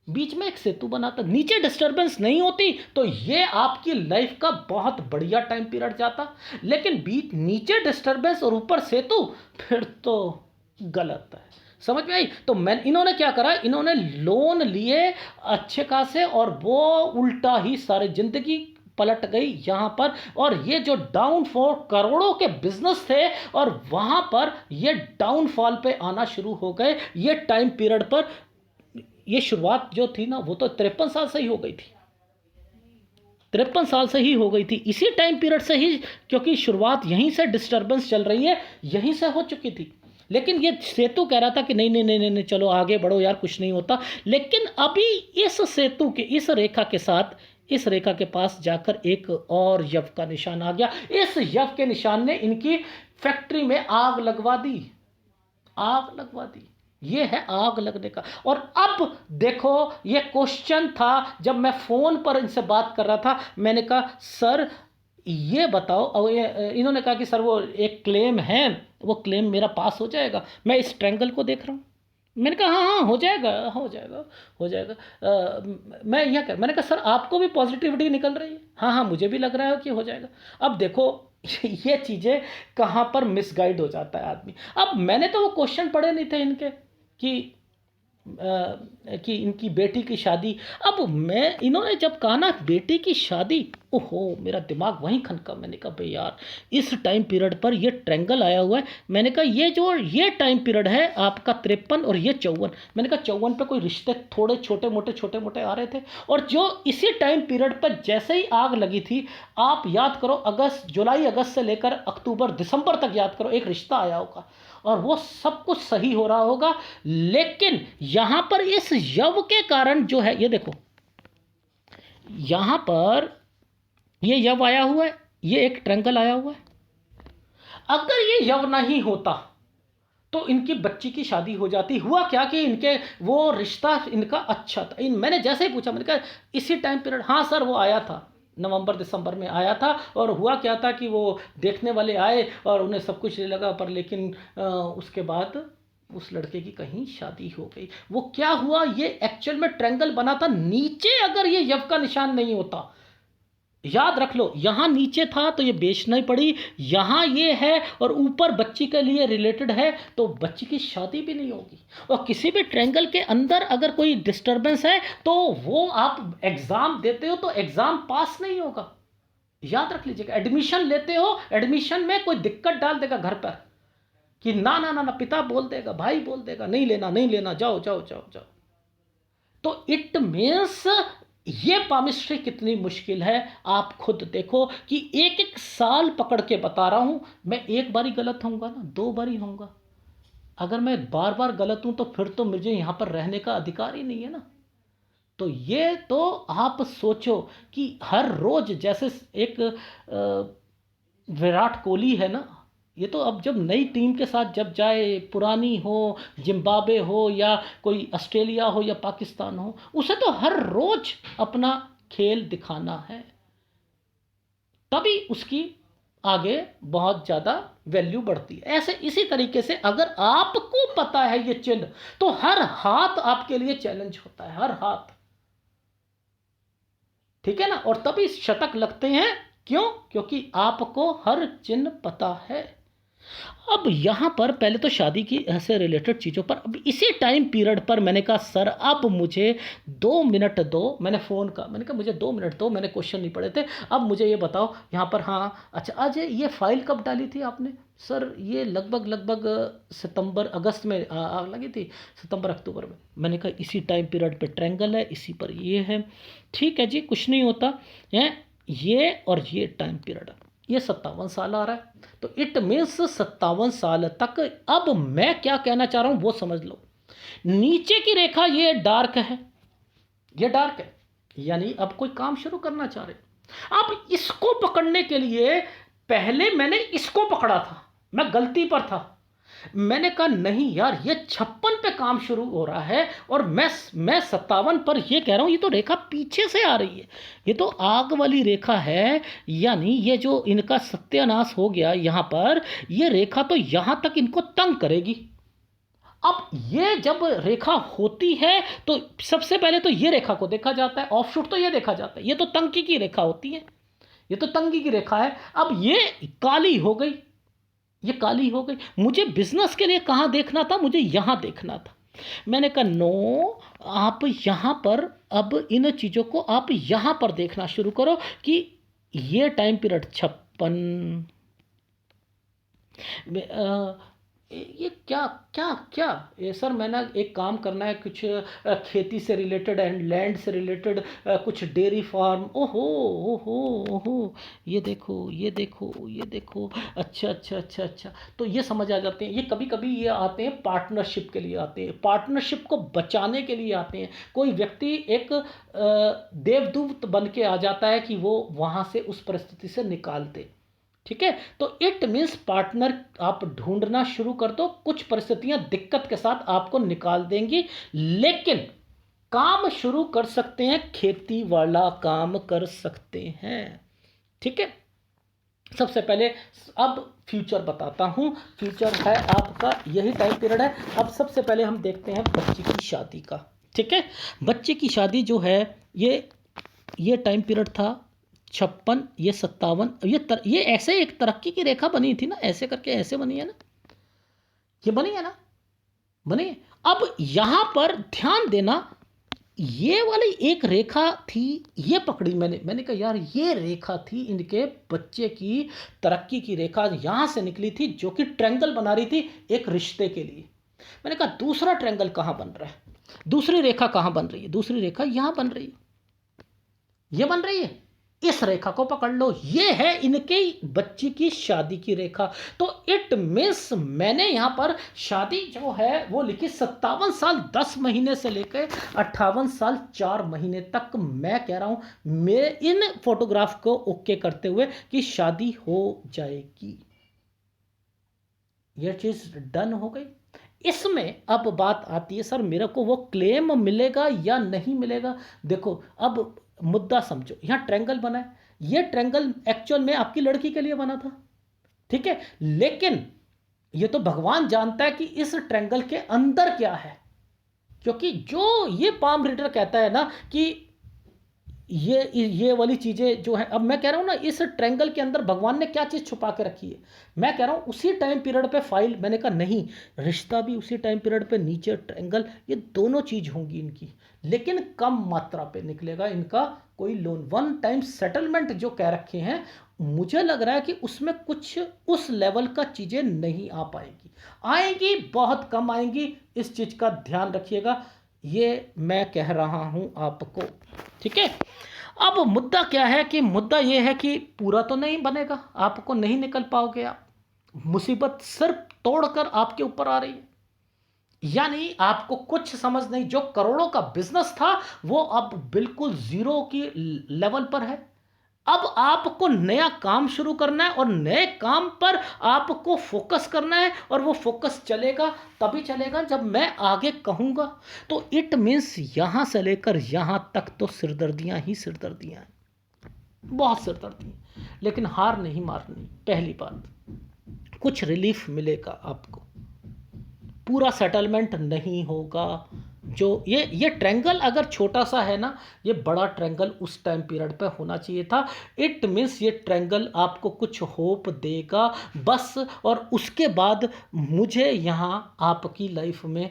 बीच में एक सेतु बनाता, नीचे डिस्टरबेंस नहीं होती तो ये आपकी लाइफ का बहुत बढ़िया टाइम पीरियड जाता। लेकिन बीच नीचे डिस्टरबेंस और ऊपर सेतु, फिर तो गलत है। समझ में आई। तो मैं इन्होंने क्या करा, इन्होंने लोन लिए अच्छे खासे और वो उल्टा ही सारे जिंदगी पलट गई यहाँ पर। और ये जो डाउनफॉल, करोड़ों के बिजनेस थे और वहाँ पर ये डाउनफॉल पे आना शुरू हो गए। ये टाइम पीरियड पर ये शुरुआत जो थी ना वो तो 53 साल से ही हो गई थी, 53 साल से ही हो गई थी, इसी टाइम पीरियड से ही, क्योंकि शुरुआत यहीं से डिस्टर्बेंस चल रही है, यहीं से हो चुकी थी। लेकिन ये सेतु कह रहा था कि नहीं नहीं नहीं नहीं, चलो आगे बढ़ो यार, कुछ नहीं होता। लेकिन अभी इस सेतु के, इस रेखा के साथ, इस रेखा के पास जाकर एक और यव का निशान आ गया। इस यव के निशान ने इनकी फैक्ट्री में आग लगवा दी, आग लगवा दी। ये है आग लगने का। और अब देखो, ये क्वेश्चन था जब मैं फ़ोन पर इनसे बात कर रहा था, मैंने कहा सर ये बताओ, और इन्होंने कहा कि सर वो एक क्लेम है, वो क्लेम मेरा पास हो जाएगा, मैं इस ट्रायंगल को देख रहा हूँ। मैंने कहा हाँ हाँ हो जाएगा, हो जाएगा, हो जाएगा। मैं यह कह, मैंने कहा सर आपको भी पॉजिटिविटी निकल रही है, हाँ हाँ मुझे भी लग रहा है कि हो जाएगा। अब देखो ये चीज़ें कहाँ पर मिसगाइड हो जाता है आदमी। अब मैंने तो वो क्वेश्चन पढ़े नहीं थे इनके कि कि इनकी बेटी की शादी। अब मैं, इन्होंने जब कहा ना बेटी की शादी, ओहो मेरा दिमाग वहीं खनका। मैंने कहा भाई यार, इस टाइम पीरियड पर ये ट्रायंगल आया हुआ है। मैंने कहा ये जो ये टाइम पीरियड है आपका 53 और ये 54, मैंने कहा 54 पे कोई रिश्ते थोड़े छोटे मोटे आ रहे थे, और जो इसी टाइम पीरियड पर जैसे ही आग लगी थी, आप याद करो अगस्त, जुलाई अगस्त से लेकर अक्टूबर दिसंबर तक याद करो, एक रिश्ता आया होगा और वो सब कुछ सही हो रहा होगा। लेकिन यहां पर इस यव के कारण जो है, ये देखो यहां पर ये यव आया हुआ है, ये एक ट्रायंगल आया हुआ है। अगर ये यव नहीं होता तो इनकी बच्ची की शादी हो जाती। हुआ क्या कि इनके वो रिश्ता इनका अच्छा था। मैंने जैसे ही पूछा, मैंने कहा इसी टाइम पीरियड, हाँ सर वो आया था, नवंबर दिसंबर में आया था। और हुआ क्या था कि वो देखने वाले आए और उन्हें सब कुछ लगा, पर लेकिन उसके बाद उस लड़के की कहीं शादी हो गई। वो क्या हुआ, ये एक्चुअल में ट्रायंगल बना था। नीचे अगर ये यव का निशान नहीं होता, याद रख लो, यहाँ नीचे था तो ये बेचना ही पड़ी, यहाँ ये है और ऊपर बच्ची के लिए रिलेटेड है तो बच्ची की शादी भी नहीं होगी। और किसी भी ट्रायंगल के अंदर अगर कोई डिस्टरबेंस है तो वो आप एग्ज़ाम देते हो तो एग्ज़ाम पास नहीं होगा। याद रख लीजिएगा, एडमिशन लेते हो, एडमिशन में कोई दिक्कत डाल देगा घर पर कि ना ना ना ना, पिता बोल देगा, भाई बोल देगा, नहीं लेना नहीं लेना, जाओ जाओ जाओ जाओ। तो इट मीन्स ये पामिस्ट्री कितनी मुश्किल है, आप खुद देखो कि एक एक साल पकड़ के बता रहा हूं। मैं एक बारी गलत होऊंगा ना, दो बारी होऊंगा, अगर मैं बार बार गलत हूं तो फिर तो मुझे यहां पर रहने का अधिकार ही नहीं है ना। तो ये तो आप सोचो कि हर रोज जैसे एक विराट कोहली है ना, ये तो अब जब नई टीम के साथ जब जाए, पुरानी हो, जिम्बाब्वे हो या कोई ऑस्ट्रेलिया हो या पाकिस्तान हो, उसे तो हर रोज अपना खेल दिखाना है, तभी उसकी आगे बहुत ज़्यादा वैल्यू बढ़ती है। ऐसे इसी तरीके से अगर आपको पता है ये चिन्ह, तो हर हाथ आपके लिए चैलेंज होता है, हर हाथ, ठीक है ना। और तभी शतक लगते हैं, क्यों? क्योंकि आपको हर चिन्ह पता है। अब यहाँ पर पहले तो शादी की से रिलेटेड चीज़ों पर, अब इसी टाइम पीरियड पर मैंने कहा सर अब मुझे 2 मिनट दो, मैंने फ़ोन का, मैंने कहा मुझे 2 मिनट दो, मैंने क्वेश्चन नहीं पढ़े थे, अब मुझे ये बताओ यहाँ पर, हाँ अच्छा आज ये फ़ाइल कब डाली थी आपने? सर ये लगभग लगभग सितंबर अगस्त में आग लगी थी, सितंबर अक्टूबर में। मैंने कहा इसी टाइम पीरियड पे ट्रायंगल है, इसी पर ये है, ठीक है जी कुछ नहीं होता है, ये और ये टाइम पीरियड, ये 57 साल आ रहा है, तो इट मीन्स 57 साल तक। अब मैं क्या कहना चाह रहा हूं वो समझ लो, नीचे की रेखा ये डार्क है, ये डार्क है, यानी अब कोई काम शुरू करना चाह रहे। अब इसको पकड़ने के लिए पहले मैंने इसको पकड़ा था, मैं गलती पर था, मैंने कहा नहीं यार ये 56 पे काम शुरू हो रहा है और मैं 57 पर ये कह रहा हूँ, ये तो रेखा पीछे से आ रही है, ये तो आग वाली रेखा है, यानी ये जो इनका सत्यानाश हो गया यहाँ पर, ये रेखा तो यहाँ तक इनको तंग करेगी। अब ये जब रेखा होती है तो सबसे पहले तो ये रेखा को देखा जाता है, ऑफशूट तो ये देखा जाता है, ये तो तंगी की रेखा होती है, ये तो तंगी की रेखा है। अब ये काली हो गई, ये काली हो गई, मुझे बिजनेस के लिए कहाँ देखना था, मुझे यहाँ देखना था। मैंने कहा नो, आप यहाँ पर अब इन चीज़ों को आप यहाँ पर देखना शुरू करो कि ये टाइम पीरियड 56, ये क्या क्या क्या, ये सर मैंने एक काम करना है, कुछ खेती से रिलेटेड एंड लैंड से रिलेटेड, कुछ डेयरी फार्म, ओहो ओहो ओहो, ये देखो ये देखो ये देखो, अच्छा अच्छा अच्छा अच्छा, तो ये समझ आ जाते हैं। ये कभी कभी ये आते हैं पार्टनरशिप के लिए, आते हैं पार्टनरशिप को बचाने के लिए आते हैं। कोई व्यक्ति एक देवदूत बन के आ जाता है कि वो वहाँ से उस परिस्थिति से निकाल दे, ठीक है। तो इट मीन्स पार्टनर आप ढूंढना शुरू कर दो, कुछ परिस्थितियां दिक्कत के साथ आपको निकाल देंगी, लेकिन काम शुरू कर सकते हैं, खेती वाला काम कर सकते हैं, ठीक है। सबसे पहले अब फ्यूचर बताता हूं, फ्यूचर है आपका यही टाइम पीरियड है। अब सबसे पहले हम देखते हैं बच्चे की शादी का, ठीक है। बच्चे की शादी जो है, ये टाइम पीरियड था 56, ये 57, ये ऐसे एक तरक्की की रेखा बनी थी ना, ऐसे करके ऐसे बनी है ना, ये बनी है ना, बनी है। अब यहां पर ध्यान देना, ये वाली एक रेखा थी, ये पकड़ी मैंने कहा यार ये रेखा थी इनके बच्चे की तरक्की की रेखा, यहां से निकली थी, जो कि ट्रायंगल बना रही थी एक रिश्ते के लिए। मैंने कहा दूसरा ट्रायंगल कहां बन रहा है, दूसरी रेखा कहां बन रही है, दूसरी रेखा यहां बन रही है, ये बन रही है, इस रेखा को पकड़ लो, ये है इनके बच्ची की शादी की रेखा। तो इट मीन्स मैंने यहां पर शादी जो है वो लिखी 57 साल 10 महीने से लेकर 58 साल 4 महीने तक। मैं कह रहा हूं मैं इन फोटोग्राफ को ओके करते हुए कि शादी हो जाएगी, यह चीज डन हो गई। इसमें अब बात आती है सर मेरे को वो क्लेम मिलेगा या नहीं मिलेगा। देखो अब मुद्दा समझो, यहां ट्रायंगल बना है, ये ट्रायंगल एक्चुअल में आपकी लड़की के लिए बना था, ठीक है, लेकिन ये तो भगवान जानता है कि इस ट्रायंगल के अंदर क्या है, क्योंकि जो ये पाम रीडर कहता है ना कि ये वाली चीज़ें जो हैं, अब मैं कह रहा हूँ ना, इस ट्रायंगल के अंदर भगवान ने क्या चीज़ छुपा के रखी है। मैं कह रहा हूँ उसी टाइम पीरियड पे फाइल, मैंने कहा नहीं, रिश्ता भी उसी टाइम पीरियड पे, नीचे ट्रायंगल, ये दोनों चीज़ होंगी इनकी, लेकिन कम मात्रा पे निकलेगा इनका कोई लोन। वन टाइम सेटलमेंट जो कह रखे हैं, मुझे लग रहा है कि उसमें कुछ उस लेवल का चीज़ें नहीं आ पाएंगी, आएंगी बहुत कम आएंगी, इस चीज़ का ध्यान रखिएगा, ये मैं कह रहा हूं आपको। ठीक है, अब मुद्दा क्या है कि मुद्दा ये है कि पूरा तो नहीं बनेगा, आपको नहीं निकल पाओगे आप, मुसीबत सिर्फ तोड़कर आपके ऊपर आ रही है, यानी आपको कुछ समझ नहीं, जो करोड़ों का बिजनेस था वो अब बिल्कुल जीरो की लेवल पर है। अब आपको नया काम शुरू करना है और नए काम पर आपको फोकस करना है, और वो फोकस चलेगा तभी चलेगा जब मैं आगे कहूँगा। तो इट मीन्स यहाँ से लेकर यहाँ तक तो सिरदर्दियाँ ही सिरदर्दियाँ हैं, बहुत सिरदर्दी हैं, लेकिन हार नहीं मारनी। पहली बात, कुछ रिलीफ मिलेगा आपको, पूरा सेटलमेंट नहीं होगा। जो ये ट्रैंगल अगर छोटा सा है ना, ये बड़ा ट्रैंगल उस टाइम पीरियड पे होना चाहिए था। इट मीन्स ये ट्रैंगल आपको कुछ होप देगा बस, और उसके बाद मुझे यहाँ आपकी लाइफ में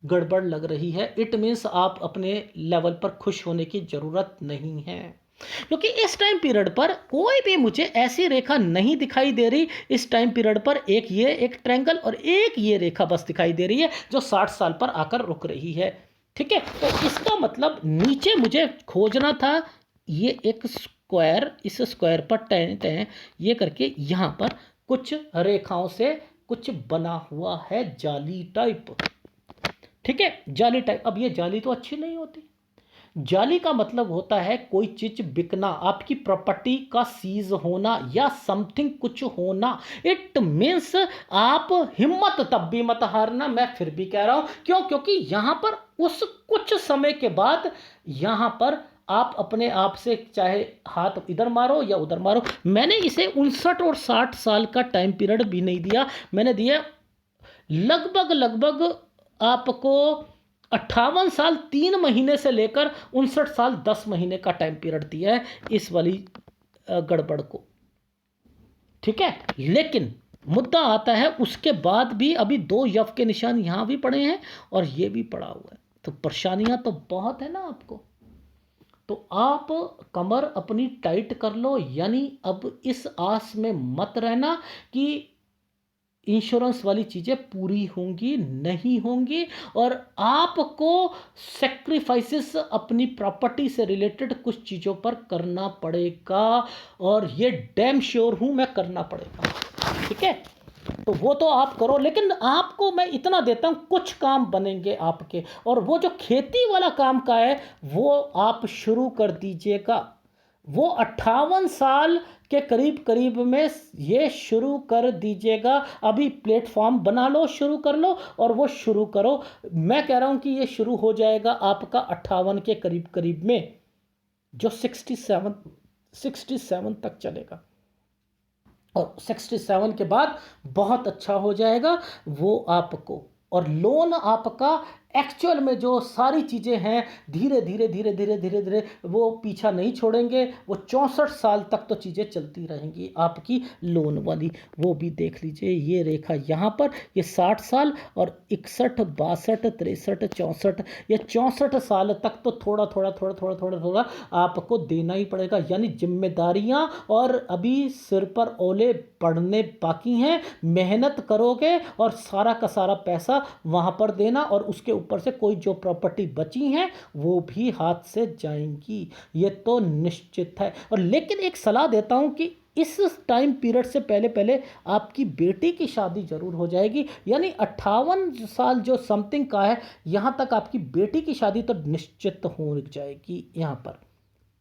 गड़बड़ लग रही है। इट मीन्स आप अपने लेवल पर खुश होने की ज़रूरत नहीं है, क्योंकि इस टाइम पीरियड पर कोई भी मुझे ऐसी रेखा नहीं दिखाई दे रही। इस टाइम पीरियड पर एक ये एक ट्रायंगल और एक ये रेखा बस दिखाई दे रही है जो 60 साल पर आकर रुक रही है। ठीक है, तो इसका मतलब नीचे मुझे खोजना था ये एक स्क्वायर, इस स्क्वायर पर टैन ये करके यहाँ पर कुछ रेखाओं से कुछ बना हुआ है, जाली टाइप। ठीक है, जाली टाइप। अब ये जाली तो अच्छी नहीं होती। जाली का मतलब होता है कोई चीज बिकना, आपकी प्रॉपर्टी का सीज होना या समथिंग कुछ होना। इट मीन्स आप हिम्मत तब भी मत हारना, मैं फिर भी कह रहा हूं। क्यों? क्योंकि यहां पर उस कुछ समय के बाद यहां पर आप अपने आप से चाहे हाथ इधर मारो या उधर मारो। मैंने इसे 59 और 60 साल का टाइम पीरियड भी नहीं दिया, मैंने दिया लगभग लगभग आपको 58 साल 3 महीने से लेकर 59 साल 10 महीने का टाइम पीरियड दिया है इस वाली गड़बड़ को। ठीक है, लेकिन मुद्दा आता है उसके बाद भी अभी 2 यफ के निशान यहां भी पड़े हैं और ये भी पड़ा हुआ है, तो परेशानियां तो बहुत है ना आपको। तो आप कमर अपनी टाइट कर लो, यानी अब इस आस में मत रहना कि इंश्योरेंस वाली चीज़ें पूरी होंगी, नहीं होंगी, और आपको सेक्रीफाइसेस अपनी प्रॉपर्टी से रिलेटेड कुछ चीज़ों पर करना पड़ेगा, और ये डैम श्योर हूँ मैं करना पड़ेगा। ठीक है, तो वो तो आप करो, लेकिन आपको मैं इतना देता हूँ कुछ काम बनेंगे आपके, और वो जो खेती वाला काम का है वो आप शुरू कर दीजिएगा। वो 58 साल के करीब करीब में ये शुरू कर दीजिएगा। अभी प्लेटफॉर्म बना लो, शुरू कर लो, और वो शुरू करो। मैं कह रहा हूं कि ये शुरू हो जाएगा आपका 58 के करीब करीब में, जो 67 तक चलेगा, और 67 के बाद बहुत अच्छा हो जाएगा वो आपको। और लोन आपका एक्चुअल में जो सारी चीज़ें हैं धीरे धीरे धीरे धीरे धीरे धीरे वो पीछा नहीं छोड़ेंगे, वो 64 साल तक तो चीज़ें चलती रहेंगी आपकी लोन वाली। वो भी देख लीजिए, ये रेखा यहाँ पर, ये 60 साल और 61 62 63 64, ये 64 साल तक तो थोड़ा थोड़ा थोड़ा थोड़ा थोड़ा थोड़ा आपको देना ही पड़ेगा। यानी जिम्मेदारियाँ और अभी सिर पर ओले पड़ने बाकी हैं। मेहनत करोगे और सारा का सारा पैसा वहाँ पर देना, और उसके ऊपर से कोई जो प्रॉपर्टी बची हैं वो भी हाथ से जाएंगी, ये तो निश्चित है। और लेकिन एक सलाह देता हूँ कि इस टाइम पीरियड से पहले पहले आपकी बेटी की शादी जरूर हो जाएगी। यानी 58 साल जो समथिंग का है, यहाँ तक आपकी बेटी की शादी तो निश्चित हो जाएगी यहाँ पर।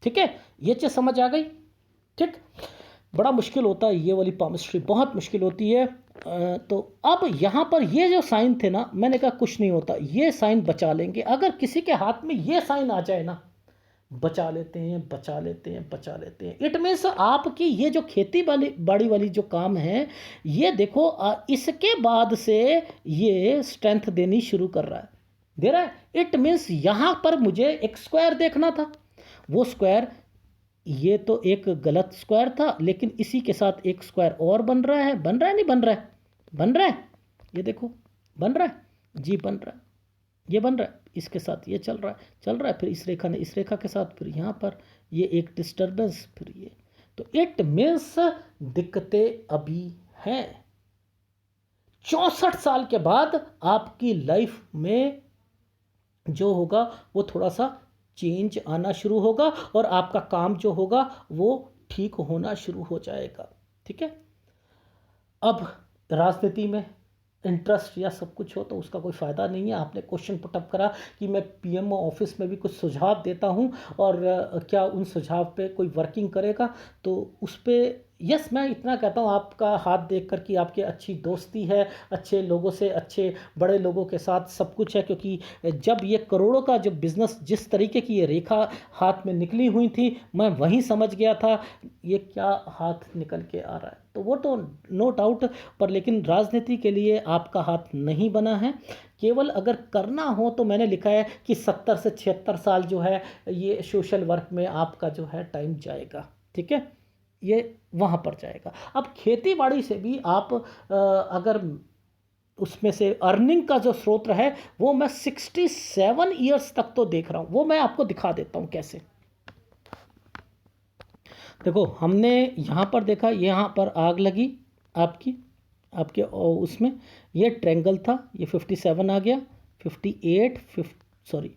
ठीक है, ये चीज़ समझ आ गई। ठीक, बड़ा मुश्किल होता है ये वाली पामिस्ट्री, बहुत मुश्किल होती है। तो अब यहाँ पर ये जो साइन थे ना, मैंने कहा कुछ नहीं होता, ये साइन बचा लेंगे। अगर किसी के हाथ में ये साइन आ जाए ना, बचा लेते हैं बचा लेते हैं बचा लेते हैं। इट मीन्स आपकी ये जो खेती वाली बाड़ी वाली जो काम है, ये देखो इसके बाद से ये स्ट्रेंथ देनी शुरू कर रहा है, दे रहा है। इट मीन्स यहाँ पर मुझे एक स्क्वायर देखना था, वो स्क्वायर, ये तो एक गलत स्क्वायर था, लेकिन इसी के साथ एक स्क्वायर और बन रहा है, बन रहा है नहीं बन रहा है, बन रहा है, ये देखो बन रहा है जी, बन रहा है, ये बन रहा है, इसके साथ ये चल रहा है, चल रहा है, फिर इस रेखा ने इस रेखा के साथ, फिर यहाँ पर ये एक डिस्टर्बेंस, फिर ये, तो इट मीन्स दिक्कतें अभी हैं। 64 साल के बाद आपकी लाइफ में जो होगा वो थोड़ा सा चेंज आना शुरू होगा और आपका काम जो होगा वो ठीक होना शुरू हो जाएगा। ठीक है। अब राजनीति में इंटरेस्ट या सब कुछ हो तो उसका कोई फ़ायदा नहीं है। आपने क्वेश्चन पुटअप करा कि मैं पीएमओ ऑफिस में भी कुछ सुझाव देता हूं और क्या उन सुझाव पे कोई वर्किंग करेगा, तो उस पर यस मैं इतना कहता हूं, आपका हाथ देख कर कि आपकी अच्छी दोस्ती है, अच्छे लोगों से, अच्छे बड़े लोगों के साथ सब कुछ है, क्योंकि जब ये करोड़ों का जो बिज़नेस, जिस तरीके की ये रेखा हाथ में निकली हुई थी, मैं वहीं समझ गया था ये क्या हाथ निकल के आ रहा है, तो वो तो नो डाउट। पर लेकिन राजनीति के लिए आपका हाथ नहीं बना है। केवल अगर करना हो तो मैंने लिखा है कि 70 से 76 साल जो है ये सोशल वर्क में आपका जो है टाइम जाएगा। ठीक है, ये वहाँ पर जाएगा। अब खेती बाड़ी से भी आप अगर उसमें से अर्निंग का जो स्रोत है वो मैं 67 ईयर्स तक तो देख रहा हूँ। वो मैं आपको दिखा देता हूँ कैसे। देखो हमने यहाँ पर देखा, यहाँ पर आग लगी आपकी, आपके उसमें ये ट्रायंगल था, ये 57 आ गया, 58 सॉरी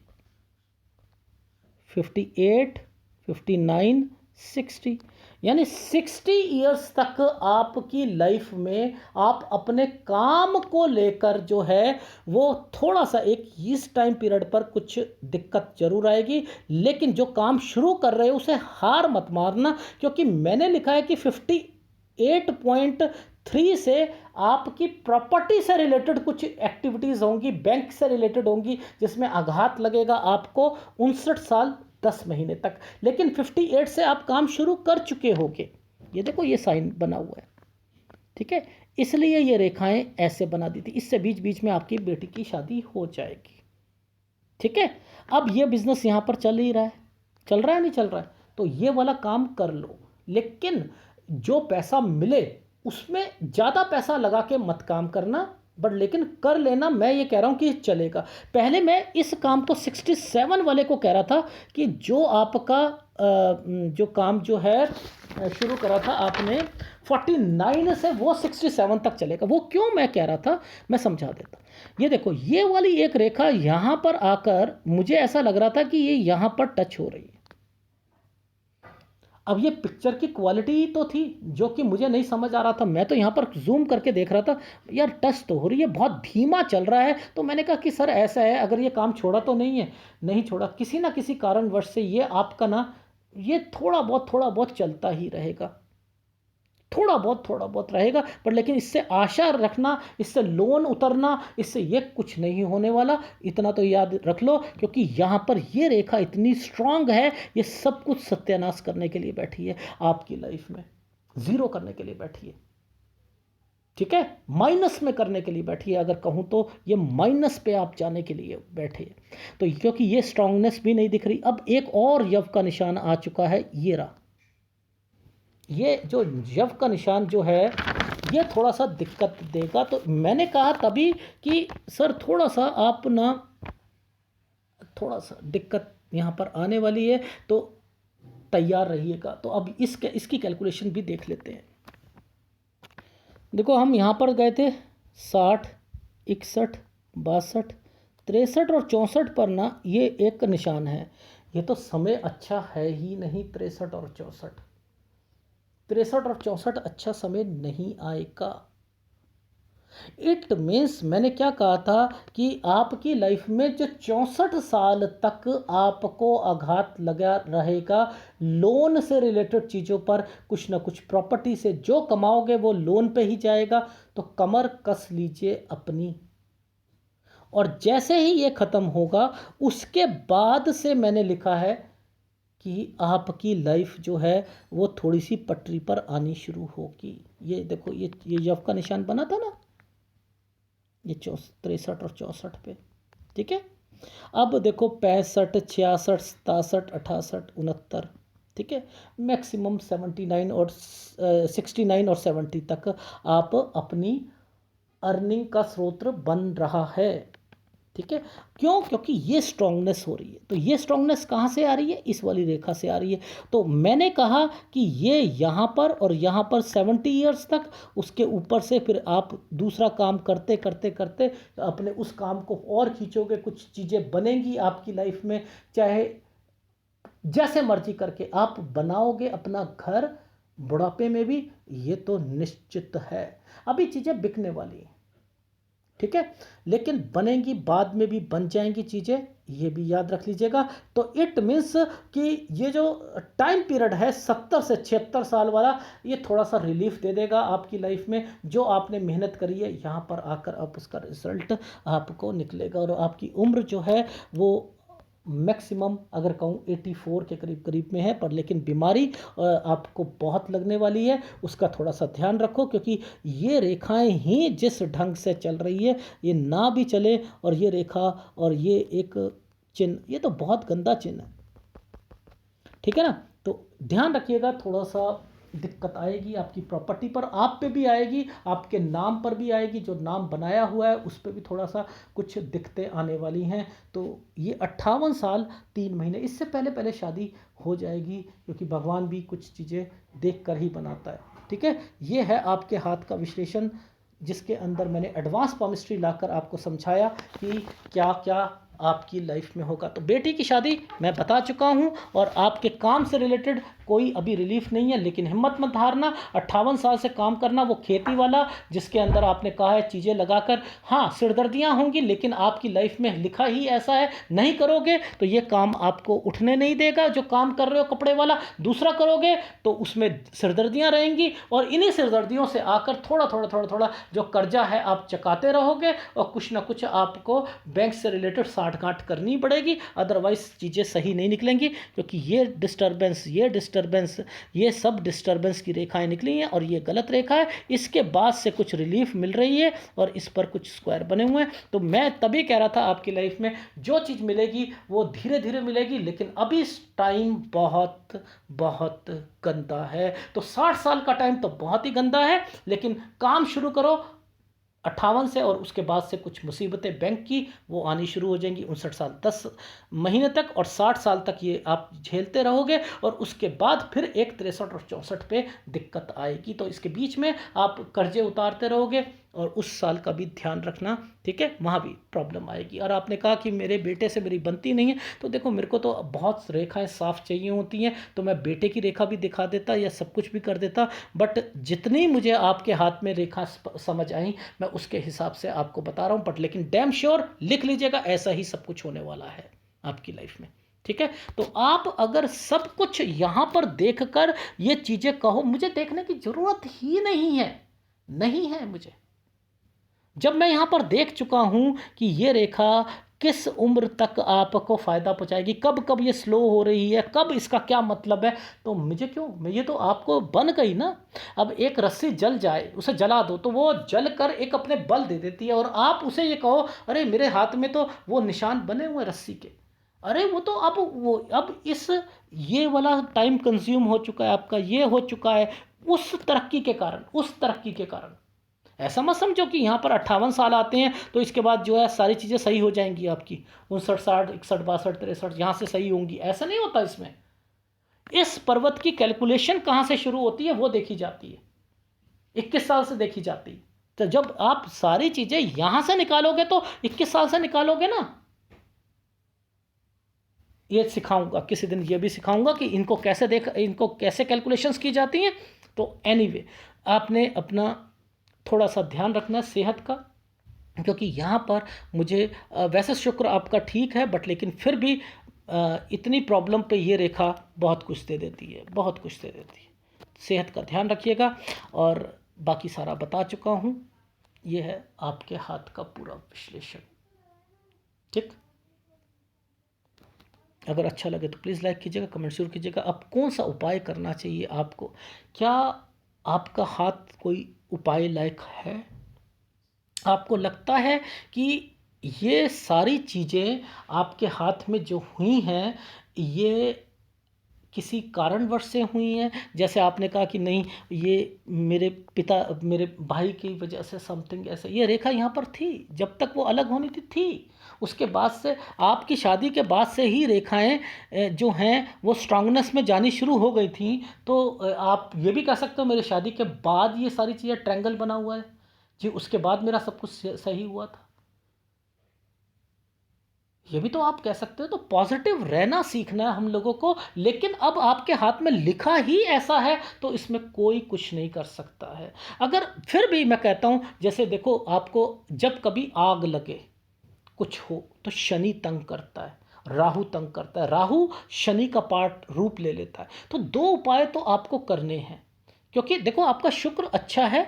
58 59 60, यानी 60 ईयर्स तक आपकी लाइफ में आप अपने काम को लेकर जो है वो थोड़ा सा एक इस टाइम पीरियड पर कुछ दिक्कत जरूर आएगी, लेकिन जो काम शुरू कर रहे हो उसे हार मत मारना, क्योंकि मैंने लिखा है कि 58.3 से आपकी प्रॉपर्टी से रिलेटेड कुछ एक्टिविटीज़ होंगी, बैंक से रिलेटेड होंगी, जिसमें आघात लगेगा आपको 59 साल 10 महीने तक। लेकिन 58 से आप काम शुरू कर चुके होगे, ये देखो ये साइन बना हुआ है। ठीक है, इसलिए ये रेखाएं ऐसे बना दी थी, इससे बीच बीच में आपकी बेटी की शादी हो जाएगी। ठीक है, अब ये बिजनेस यहाँ पर चल ही रहा है, चल रहा है नहीं चल रहा है, तो ये वाला काम कर लो, लेकिन जो पैसा मिले उसमें ज़्यादा पैसा लगा के मत काम करना, बट लेकिन कर लेना। मैं ये कह रहा हूँ कि चलेगा। पहले मैं इस काम को 67 वाले को कह रहा था कि जो आपका जो काम जो है शुरू करा था आपने 49 से, वो 67 तक चलेगा। वो क्यों मैं कह रहा था, मैं समझा देता। ये देखो ये वाली एक रेखा यहाँ पर आकर मुझे ऐसा लग रहा था कि ये यहाँ पर टच हो रही है। अब ये पिक्चर की क्वालिटी तो थी जो कि मुझे नहीं समझ आ रहा था, मैं तो यहाँ पर जूम करके देख रहा था, यार टच तो हो रही है, बहुत धीमा चल रहा है। तो मैंने कहा कि सर ऐसा है, अगर ये काम छोड़ा तो नहीं है, नहीं छोड़ा, किसी ना किसी कारणवश से ये आपका ना ये थोड़ा बहुत चलता ही रहेगा, थोड़ा बहुत रहेगा, पर लेकिन इससे आशा रखना, इससे लोन उतरना, इससे ये कुछ नहीं होने वाला, इतना तो याद रख लो। क्योंकि यहाँ पर ये रेखा इतनी स्ट्रांग है, ये सब कुछ सत्यानाश करने के लिए बैठी है, आपकी लाइफ में ज़ीरो करने के लिए बैठी है। ठीक है, माइनस में करने के लिए बैठी है, अगर कहूँ तो ये माइनस पे आप जाने के लिए बैठे हैं। तो क्योंकि ये स्ट्रांगनेस भी नहीं दिख रही, अब एक और यव का निशान आ चुका है, ये रहा। ये जो यव का निशान जो है ये थोड़ा सा दिक्कत देगा। तो मैंने कहा तभी कि सर थोड़ा सा आप ना, थोड़ा सा दिक्कत यहाँ पर आने वाली है, तो तैयार रहिएगा। तो अब इसकी कैलकुलेशन भी देख लेते हैं। देखो हम यहाँ पर गए थे 60 61 62 63 और 64 पर ना, ये एक निशान है। ये तो समय अच्छा है ही नहीं, 63 और 64, 63 और 64 अच्छा समय नहीं आएगा। इट मीन्स मैंने क्या कहा था कि आपकी लाइफ में जो 64 साल तक आपको आघात लगा रहेगा लोन से रिलेटेड चीज़ों पर, कुछ ना कुछ प्रॉपर्टी से जो कमाओगे वो लोन पे ही जाएगा। तो कमर कस लीजिए अपनी, और जैसे ही ये ख़त्म होगा उसके बाद से मैंने लिखा है कि आपकी लाइफ जो है वो थोड़ी सी पटरी पर आनी शुरू होगी। ये देखो ये यव का निशान बना था ना, ये 63 और 64 पे। ठीक है, अब देखो 65, 66, 67, 68, 69, ठीक है, मैक्सिमम 79 और 69 और 70 तक आप अपनी अर्निंग का स्रोत बन रहा है। ठीक है, क्यों? क्योंकि ये स्ट्रांगनेस हो रही है। तो ये स्ट्रांगनेस कहाँ से आ रही है? इस वाली रेखा से आ रही है। तो मैंने कहा कि ये यहाँ पर और यहाँ पर 70 ईयर्स तक, उसके ऊपर से फिर आप दूसरा काम करते करते करते अपने उस काम को और खींचोगे, कुछ चीज़ें बनेंगी आपकी लाइफ में, चाहे जैसे मर्जी करके आप बनाओगे अपना घर बुढ़ापे में भी, ये तो निश्चित है। अभी चीज़ें बिकने वाली हैं, ठीक है, लेकिन बनेंगी, बाद में भी बन जाएंगी चीज़ें, ये भी याद रख लीजिएगा। तो इट मीन्स कि ये जो टाइम पीरियड है 70 से 76 साल वाला, ये थोड़ा सा रिलीफ दे देगा आपकी लाइफ में। जो आपने मेहनत करी है, यहाँ पर आकर आप उसका रिजल्ट आपको निकलेगा, और आपकी उम्र जो है वो मैक्सिमम अगर कहूँ 84 के करीब करीब में है, पर लेकिन बीमारी आपको बहुत लगने वाली है, उसका थोड़ा सा ध्यान रखो, क्योंकि ये रेखाएं ही जिस ढंग से चल रही है, ये ना भी चले, और ये रेखा और ये एक चिन्ह, ये तो बहुत गंदा चिन्ह है, ठीक है ना। तो ध्यान रखिएगा, थोड़ा सा दिक्कत आएगी आपकी प्रॉपर्टी पर, आप पे भी आएगी, आपके नाम पर भी आएगी, जो नाम बनाया हुआ है उस पर भी थोड़ा सा कुछ दिक्कतें आने वाली हैं। तो ये 58 साल 3 महीने, इससे पहले पहले शादी हो जाएगी, क्योंकि भगवान भी कुछ चीज़ें देख कर ही बनाता है, ठीक है। ये है आपके हाथ का विश्लेषण, जिसके अंदर मैंने एडवांस पामिस्ट्री लाकर आपको समझाया कि क्या क्या आपकी लाइफ में होगा। तो बेटी की शादी मैं बता चुका हूं, और आपके काम से रिलेटेड कोई अभी रिलीफ नहीं है, लेकिन हिम्मत मत हारना। 58 साल से काम करना, वो खेती वाला जिसके अंदर आपने कहा है चीज़ें लगाकर, हाँ सिरदर्दियाँ होंगी, लेकिन आपकी लाइफ में लिखा ही ऐसा है, नहीं करोगे तो ये काम आपको उठने नहीं देगा। जो काम कर रहे हो कपड़े वाला, दूसरा करोगे तो उसमें सिरदर्दियाँ रहेंगी, और इन्हीं सिरदर्दियों से आकर थोड़ा थोड़ा थोड़ा थोड़ा जो कर्जा है आप चकाते रहोगे, और कुछ ना कुछ आपको बैंक से रिलेटेड साठगांठ करनी पड़ेगी, अदरवाइज चीज़ें सही नहीं निकलेंगी। क्योंकि ये डिस्टर्बेंस, ये सब डिस्टर्बेंस की रेखाएं निकली हैं, और ये गलत रेखा है। इसके बाद से कुछ रिलीफ मिल रही है, और इस पर कुछ स्क्वायर बने हुए हैं। तो मैं तभी कह रहा था आपकी लाइफ में जो चीज़ मिलेगी वो धीरे धीरे मिलेगी, लेकिन अभी टाइम बहुत बहुत गंदा है। तो 60 साल का टाइम तो बहुत ही गंदा है, लेकिन काम शुरू करो 58 से, और उसके बाद से कुछ मुसीबतें बैंक की वो आनी शुरू हो जाएंगी 59 साल 10 महीने तक, और 60 साल तक ये आप झेलते रहोगे, और उसके बाद फिर एक 63 और 64 पे दिक्कत आएगी। तो इसके बीच में आप कर्जे उतारते रहोगे, और उस साल का भी ध्यान रखना, ठीक है, वहाँ भी प्रॉब्लम आएगी। और आपने कहा कि मेरे बेटे से मेरी बनती नहीं है, तो देखो मेरे को तो बहुत रेखाएं साफ चाहिए होती हैं, तो मैं बेटे की रेखा भी दिखा देता या सब कुछ भी कर देता, बट जितनी मुझे आपके हाथ में रेखा समझ आई, मैं उसके हिसाब से आपको बता रहा हूँ। बट लेकिन डैम श्योर लिख लीजिएगा, ऐसा ही सब कुछ होने वाला है आपकी लाइफ में, ठीक है। तो आप अगर सब कुछ यहाँ पर देखकर ये चीज़ें कहो, मुझे देखने की ज़रूरत ही नहीं है, नहीं है मुझे, जब मैं यहाँ पर देख चुका हूँ कि ये रेखा किस उम्र तक आपको फ़ायदा पहुँचाएगी, कब कब ये स्लो हो रही है, कब इसका क्या मतलब है, तो मुझे क्यों, मैं ये तो आपको बन गई ना। अब एक रस्सी जल जाए, उसे जला दो, तो वो जल कर एक अपने बल दे देती है, और आप उसे ये कहो अरे मेरे हाथ में तो वो निशान बने हुए रस्सी के, अरे वो तो अब इस ये वाला टाइम कंज्यूम हो चुका है आपका, ये हो चुका है उस तरक्की के कारण, उस तरक्की के कारण। ऐसा मत समझो कि यहाँ पर 58 साल आते हैं तो इसके बाद जो है सारी चीज़ें सही हो जाएंगी आपकी, 59 60 61 62 63 यहाँ से सही होंगी, ऐसा नहीं होता। इसमें इस पर्वत की कैलकुलेशन कहाँ से शुरू होती है वो देखी जाती है, 21 साल से देखी जाती है। तो जब आप सारी चीज़ें यहाँ से निकालोगे तो 21 साल से निकालोगे ना। ये सिखाऊंगा किसी दिन, ये भी सिखाऊंगा कि इनको कैसे कैलकुलेशंस की जाती हैं। तो एनीवे आपने अपना थोड़ा सा ध्यान रखना सेहत का, क्योंकि यहाँ पर मुझे वैसे शुक्र आपका ठीक है, बट लेकिन फिर भी इतनी प्रॉब्लम पे ये रेखा बहुत कुछ दे देती है, बहुत कुछ दे देती है। सेहत का ध्यान रखिएगा, और बाकी सारा बता चुका हूँ। ये है आपके हाथ का पूरा विश्लेषण, ठीक। अगर अच्छा लगे तो प्लीज़ लाइक कीजिएगा, कमेंट जरूर कीजिएगा। अब कौन सा उपाय करना चाहिए आपको, क्या आपका हाथ कोई उपाय लायक है? आपको लगता है कि ये सारी चीज़ें आपके हाथ में जो हुई हैं, ये किसी कारणवश से हुई हैं। जैसे आपने कहा कि नहीं, ये मेरे पिता, मेरे भाई की वजह से समथिंग ऐसा, ये रेखा यहाँ पर थी जब तक वो अलग होनी थी। उसके बाद से, आपकी शादी के बाद से ही रेखाएं जो हैं वो स्ट्रांगनेस में जानी शुरू हो गई थी। तो आप ये भी कह सकते हो मेरे शादी के बाद ये सारी चीज़ें ट्रायंगल बना हुआ है जी, उसके बाद मेरा सब कुछ सही हुआ था। ये भी तो आप कह सकते हो। तो पॉजिटिव रहना सीखना है हम लोगों को, लेकिन अब आपके हाथ में लिखा ही ऐसा है तो इसमें कोई कुछ नहीं कर सकता है। अगर फिर भी मैं कहता हूं, जैसे देखो, आपको जब कभी आग लगे, कुछ हो, तो शनि तंग करता है, राहु तंग करता है, राहु शनि का पार्ट रूप ले लेता है। तो दो उपाय तो आपको करने हैं, क्योंकि देखो आपका शुक्र अच्छा है,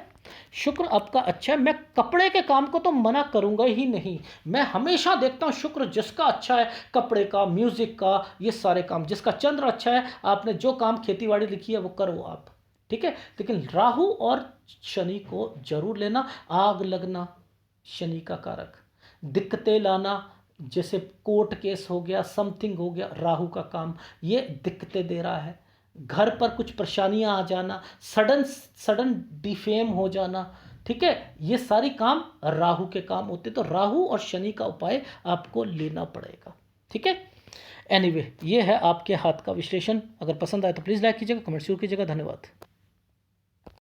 शुक्र आपका अच्छा है। मैं कपड़े के काम को तो मना करूंगा ही नहीं। मैं हमेशा देखता हूं शुक्र जिसका अच्छा है, कपड़े का, म्यूजिक का, ये सारे काम, जिसका चंद्र अच्छा है, आपने जो काम खेती बाड़ी लिखी है वो करो आप, ठीक है। लेकिन राहु और शनि को जरूर लेना। आग लगना शनि का कारक, दिक्कतें लाना, जैसे कोर्ट केस हो गया, समथिंग हो गया, राहु का काम, ये दिक्कतें दे रहा है। घर पर कुछ परेशानियां आ जाना, सडन सडन डिफेम हो जाना, ठीक है, ये सारी काम राहु के काम होते। तो राहु और शनि का उपाय आपको लेना पड़ेगा, ठीक है। एनीवे, ये है आपके हाथ का विश्लेषण। अगर पसंद आए तो प्लीज़ लाइक कीजिएगा, कमेंट जरूर कीजिएगा। धन्यवाद।